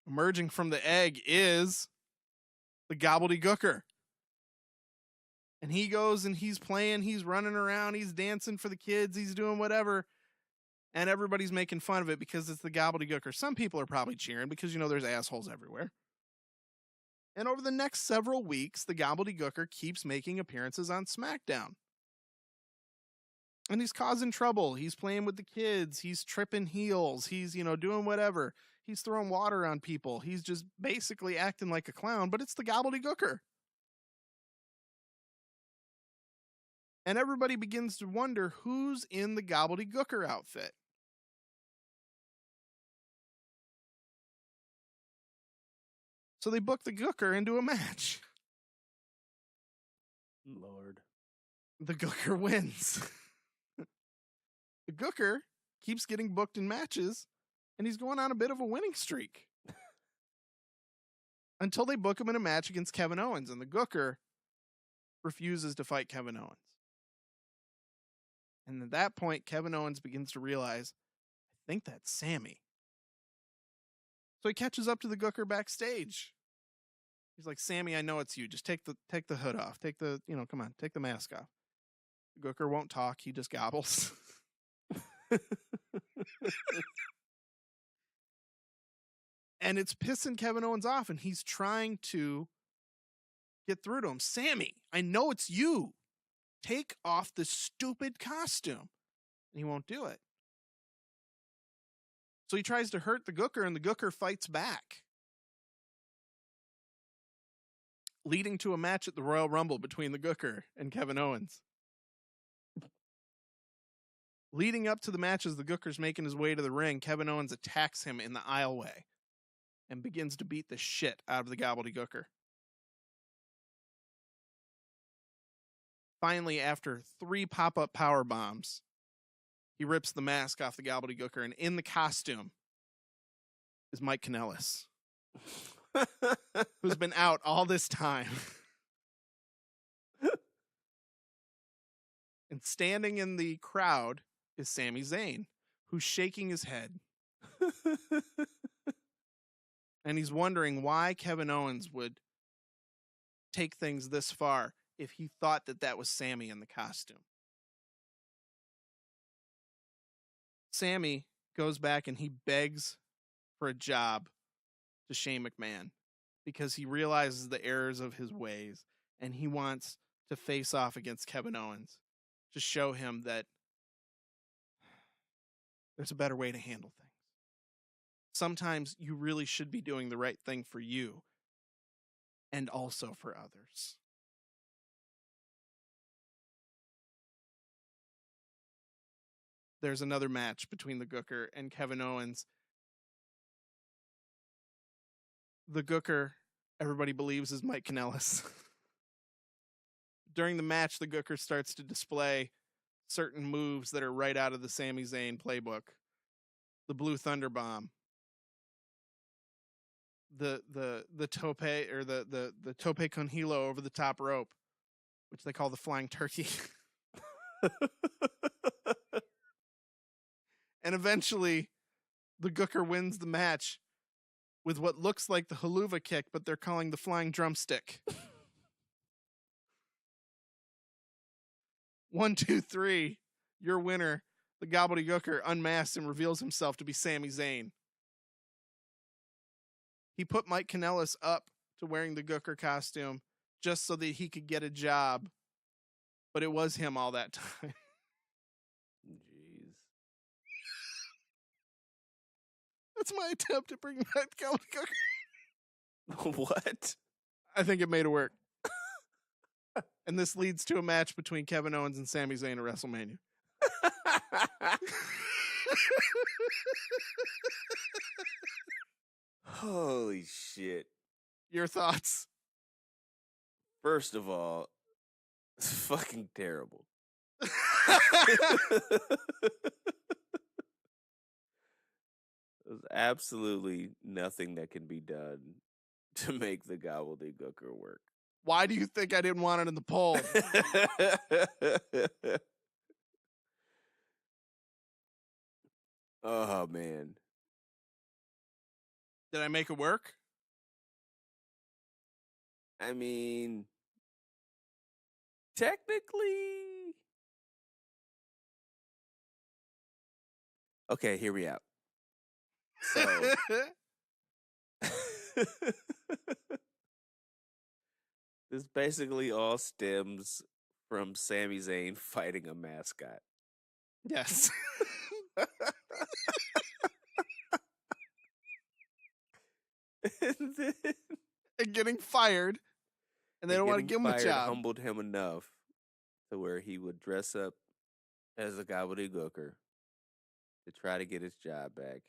Emerging from the egg is the gobbledygooker. And he goes and he's playing, he's running around, he's dancing for the kids, he's doing whatever. And everybody's making fun of it because it's the gobbledygooker. Some people are probably cheering because, you know, there's assholes everywhere. And over the next several weeks, the gobbledygooker keeps making appearances on SmackDown. And he's causing trouble. He's playing with the kids. He's tripping heels. He's, you know, doing whatever. He's throwing water on people. He's just basically acting like a clown, but it's the gobbledygooker. And everybody begins to wonder who's in the gobbledygooker outfit. So they book the gooker into a match. Lord. The gooker wins. The gooker keeps getting booked in matches, and he's going on a bit of a winning streak. Until they book him in a match against Kevin Owens, and the gooker refuses to fight Kevin Owens. And at that point, Kevin Owens begins to realize, I think that's Sami. So he catches up to the gooker backstage. He's like, Sami, I know it's you. Just take the hood off. Come on, take the mask off. The gooker won't talk. He just gobbles. And it's pissing Kevin Owens off, and he's trying to get through to him. Sami, I know it's you. Take off this stupid costume. And he won't do it. So he tries to hurt the gooker, and the gooker fights back, leading to a match at the Royal Rumble between the gooker and Kevin Owens. Leading up to the match, as the gooker's making his way to the ring, Kevin Owens attacks him in the aisleway and begins to beat the shit out of the gobbledygooker. Finally, after 3 pop-up power bombs, he rips the mask off the gobbledygooker, and in the costume is Mike Kanellis, who's been out all this time. And standing in the crowd is Sami Zayn, who's shaking his head. And he's wondering why Kevin Owens would take things this far if he thought that that was Sami in the costume. Sami goes back and he begs for a job to Shane McMahon because he realizes the errors of his ways and he wants to face off against Kevin Owens to show him that there's a better way to handle things. Sometimes you really should be doing the right thing for you and also for others. There's another match between the Gooker and Kevin Owens. The Gooker, everybody believes, is Mike Kanellis. During the match, the Gooker starts to display certain moves that are right out of the Sami Zayn playbook. The Blue Thunder Bomb. The tope or the tope con hilo over the top rope, which they call the flying turkey. And eventually the Gooker wins the match with what looks like the haluva kick, but they're calling the flying drumstick. 1, 2, 3. Your winner, the Gobbledygooker, unmasks and reveals himself to be Sami Zayn. He put Mike Kanellis up to wearing the Gooker costume just so that he could get a job, but it was him all that time. Jeez. That's my attempt to bring back the Gobbledygooker. What? I think it made it work. And this leads to a match between Kevin Owens and Sami Zayn at WrestleMania. Holy shit. Your thoughts? First of all, it's fucking terrible. There's absolutely nothing that can be done to make the Gobbledygooker work. Why do you think I didn't want it in the poll? Oh, man. Did I make it work? I mean, technically. Okay, hear me out. So, this basically all stems from Sami Zayn fighting a mascot. Yes. And getting fired, and they don't want to give him a job. Humbled him enough to where he would dress up as a Gobbledygooker to try to get his job back,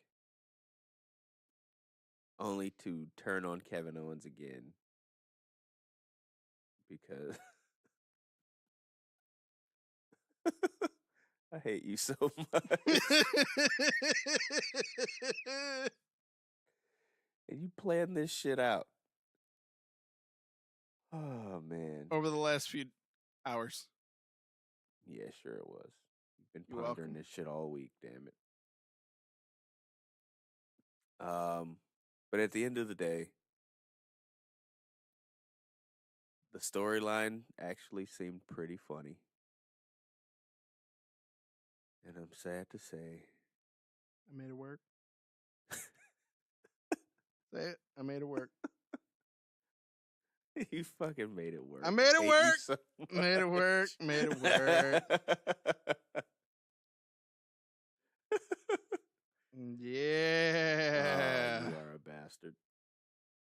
only to turn on Kevin Owens again because I hate you so much. And you planned this shit out. Oh, man. Over the last few hours. Yeah, sure it was. You've been You're pondering welcome. this shit all week, damn it. But at the end of the day, the storyline actually seemed pretty funny. And I'm sad to say, I made it work. Say it. I made it work. you fucking made it work. I made it hate you work. so Made it work. much. Made it work. Yeah. Oh, you are a bastard.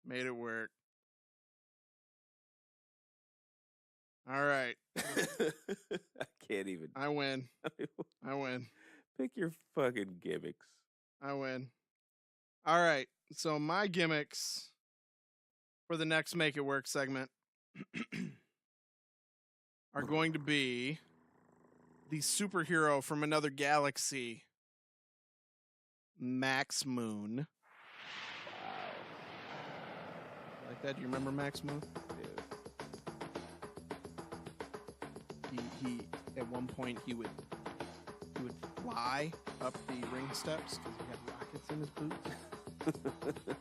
Made it work. All right. I can't even. I win. I win. Pick your fucking gimmicks. I win. All right. So my gimmicks for the next Make It Work segment are going to be the superhero from another galaxy, Max Moon. Wow. Like that? Do you remember Max Moon? Dude. He at one point he would fly up the ring steps because he had rockets in his boots. Remember that?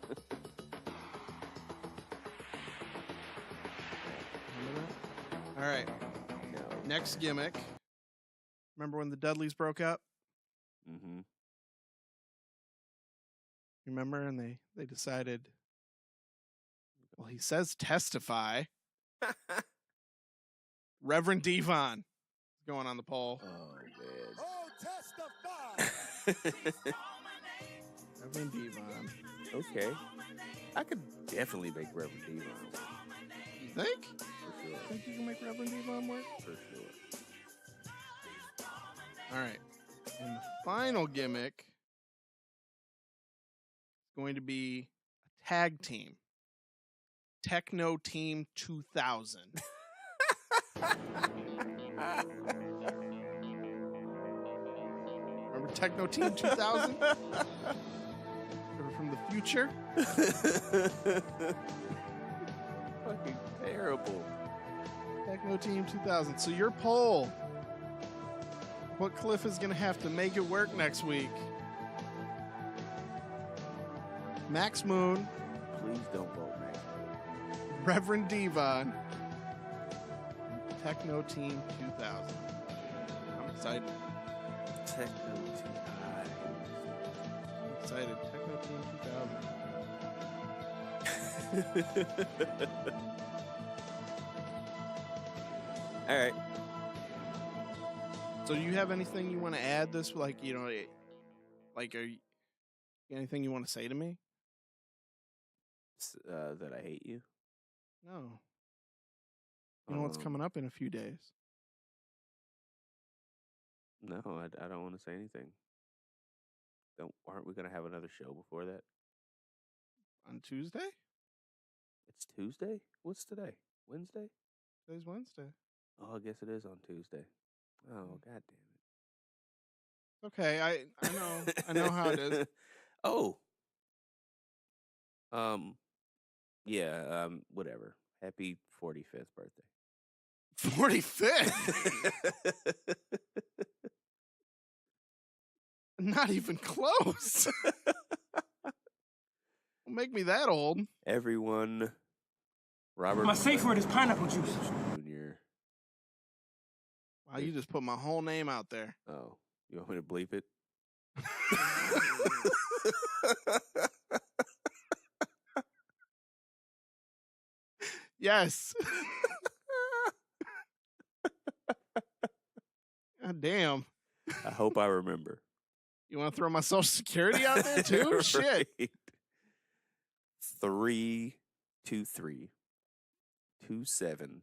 All right. No. Next gimmick. Remember when the Dudleys broke up? Mm-hmm. Remember? And they decided, well, he says testify. Reverend Devon is going on the poll. Oh, man. Oh, testify. Reverend Devon. Okay. I could definitely make Reverend Devon work. You think? For sure. Think you can make Reverend Devon work? For sure. All right. And the final gimmick is going to be a tag team. Techno Team 2000. Remember Techno Team 2000? They were from the future. Fucking terrible. Techno Team 2000. So your poll. What Cliff is going to have to make it work next week? Max Moon. Please don't vote Max Moon. Reverend Devon. Techno Team 2000. I'm excited. Techno Team. I'm excited. Techno Team 2000. All right. So do you have anything you want to add this, like, you know, like, are you, anything you want to say to me? That I hate you? No. You know what's coming up in a few days? No, I don't want to say anything. Aren't we going to have another show before that? On Tuesday? It's Tuesday? What's today? Wednesday? Today's Wednesday. Oh, I guess it is on Tuesday. Oh, god damn it. Okay, I know. I know how it is. Oh. Yeah, whatever. Happy 45th birthday. 45th? Not even close. Don't make me that old. Everyone, Robert. My safe word is pineapple juice. Jr. Wow, you just put my whole name out there. Oh, you want me to bleep it? Yes. God damn. I hope I remember. You want to throw my social security out there too? Right. Shit. 323 27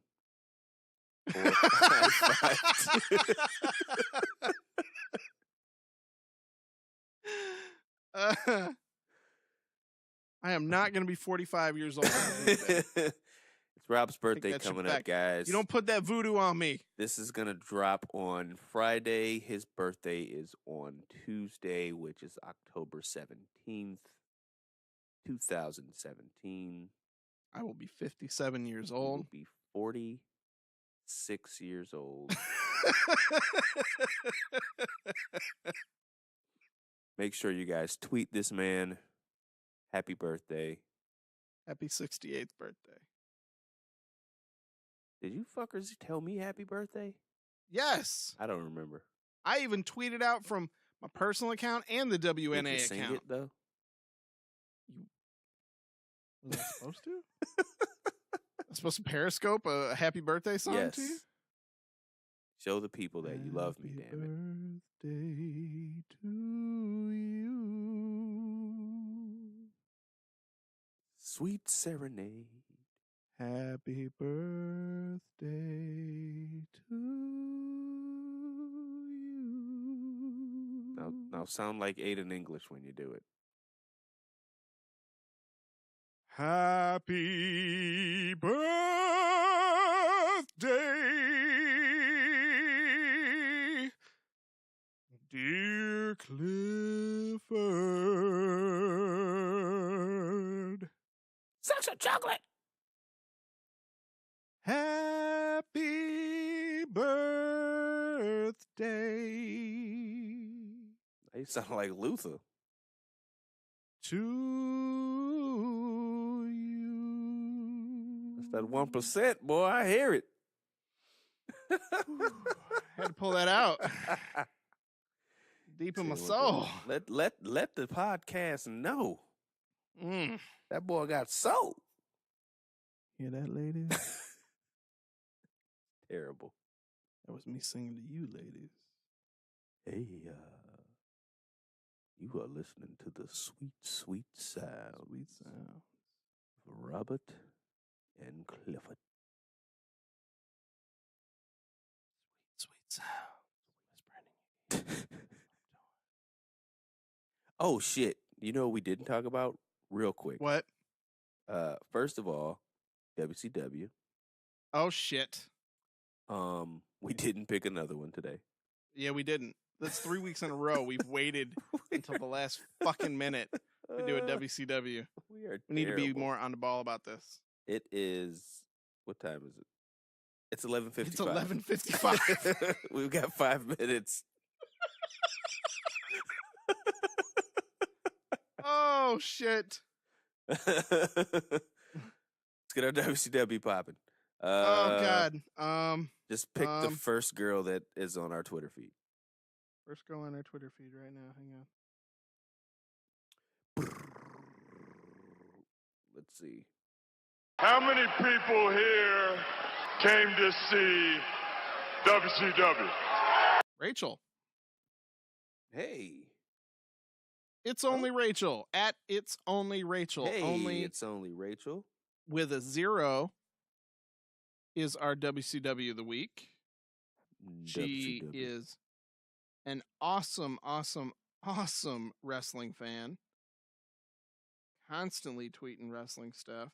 455. I am not going to be 45 years old. It's Rob's birthday coming up, guys. You don't put that voodoo on me. This is going to drop on Friday. His birthday is on Tuesday, which is October 17th, 2017. I will be 57 years He old. will be 46 years old. Make sure you guys tweet this man. Happy birthday. Happy 68th birthday. Did you fuckers tell me happy birthday? Yes. I don't remember. I even tweeted out from my personal account and the WNA Did you sing account. it, though? Was I supposed to? I'm supposed to Periscope a happy birthday song Yes. to you? Show the people that you love me, damn it. Birthday to you. Sweet serenade. Happy birthday to you. Now sound like Aiden English when you do it. Happy birthday, dear Clifford. Suck some chocolate. Happy birthday You sound like Luther. to you. That's that 1%, boy. I hear it. Had to pull that out. Deep in my soul. Let the podcast know. Mm. That boy got soul. Hear that, ladies? terrible. That was me singing to you, ladies. Hey, you are listening to the sweet, sweet sound. Sweet sound. Of Robert and Clifford. Sweet sound. Oh, shit. You know what we didn't talk about? Real quick. What? First of all, WCW. Oh, shit. We didn't pick another one today. Yeah, we didn't. That's 3 weeks in a row. We've waited until the last fucking minute to do a WCW. We need to be more on the ball about this. It is, what time is it? It's 11:55. It's 11:55. We've got 5 minutes. Oh, shit. Let's get our WCW popping. Oh, God. Just pick the first girl that is on our Twitter feed. First girl on our Twitter feed right now. Hang on. Let's see. How many people here came to see WCW? Rachel. Hey. It's only Rachel. At It's Only Rachel. Hey, It's Only Rachel. With a 0 is our WCW of the week. She is an awesome, awesome, awesome wrestling fan. Constantly tweeting wrestling stuff.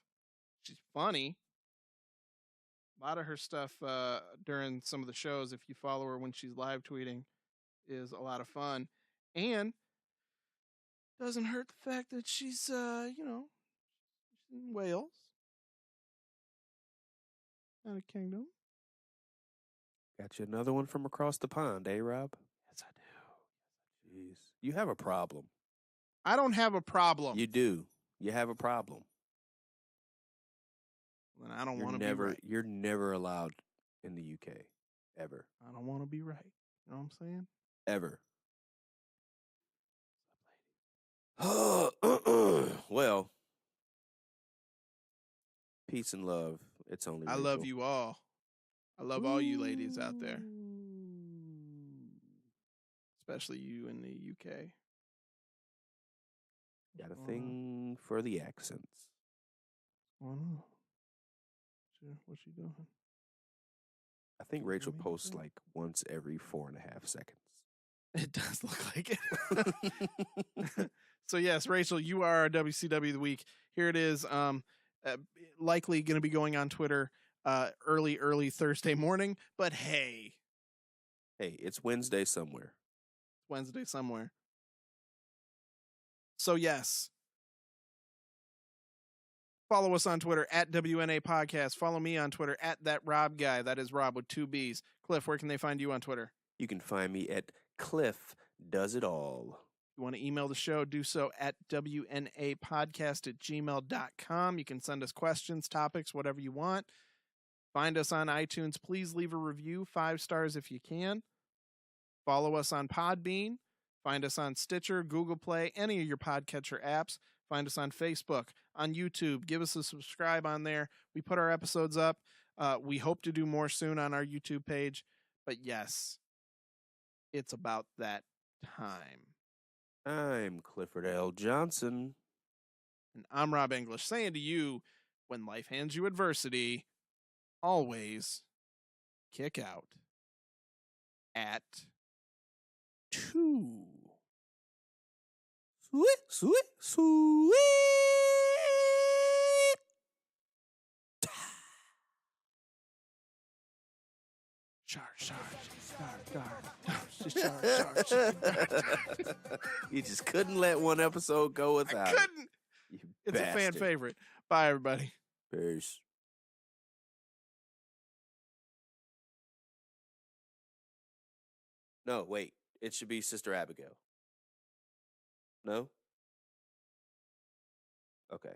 She's funny. A lot of her stuff during some of the shows, if you follow her when she's live tweeting, is a lot of fun. And doesn't hurt the fact that she's, she's in Wales. United Kingdom. Got you another one from across the pond, eh, Rob? Yes, I do. Jeez. You have a problem. I don't have a problem. You do. You have a problem. Then I don't want to be right. You're never allowed in the UK. Ever. I don't want to be right. You know what I'm saying? Ever. Well, peace and love. It's only I Rachel. love you all. I love all you ladies out there. Especially you in the UK. Got a thing for the accents. What's going on? What's she doing? I think Rachel posts like once every 4.5 seconds. It does look like it. So yes, Rachel, you are our WCW of the week. Here it is. Likely going to be going on Twitter early Thursday morning. But hey, it's Wednesday somewhere. So yes, follow us on Twitter at WNA Podcast. Follow me on Twitter at that Rob guy. That is Rob with 2 B's. Cliff, where can they find you on Twitter? You can find me at Cliff Does It All. If you want to email the show, do so at WNApodcast@gmail.com. You can send us questions, topics, whatever you want. Find us on iTunes. Please leave a review, 5 stars if you can. Follow us on Podbean. Find us on Stitcher, Google Play, any of your podcatcher apps. Find us on Facebook, on YouTube. Give us a subscribe on there. We put our episodes up. We hope to do more soon on our YouTube page. But yes, it's about that time. I'm Clifford L. Johnson. And I'm Rob English, saying to you, when life hands you adversity, always kick out at 2. Sweet. Charge. You just couldn't let one episode go without. I couldn't. It's bastard. a fan favorite. Bye, everybody. Peace. No, wait. It should be Sister Abigail. No? Okay.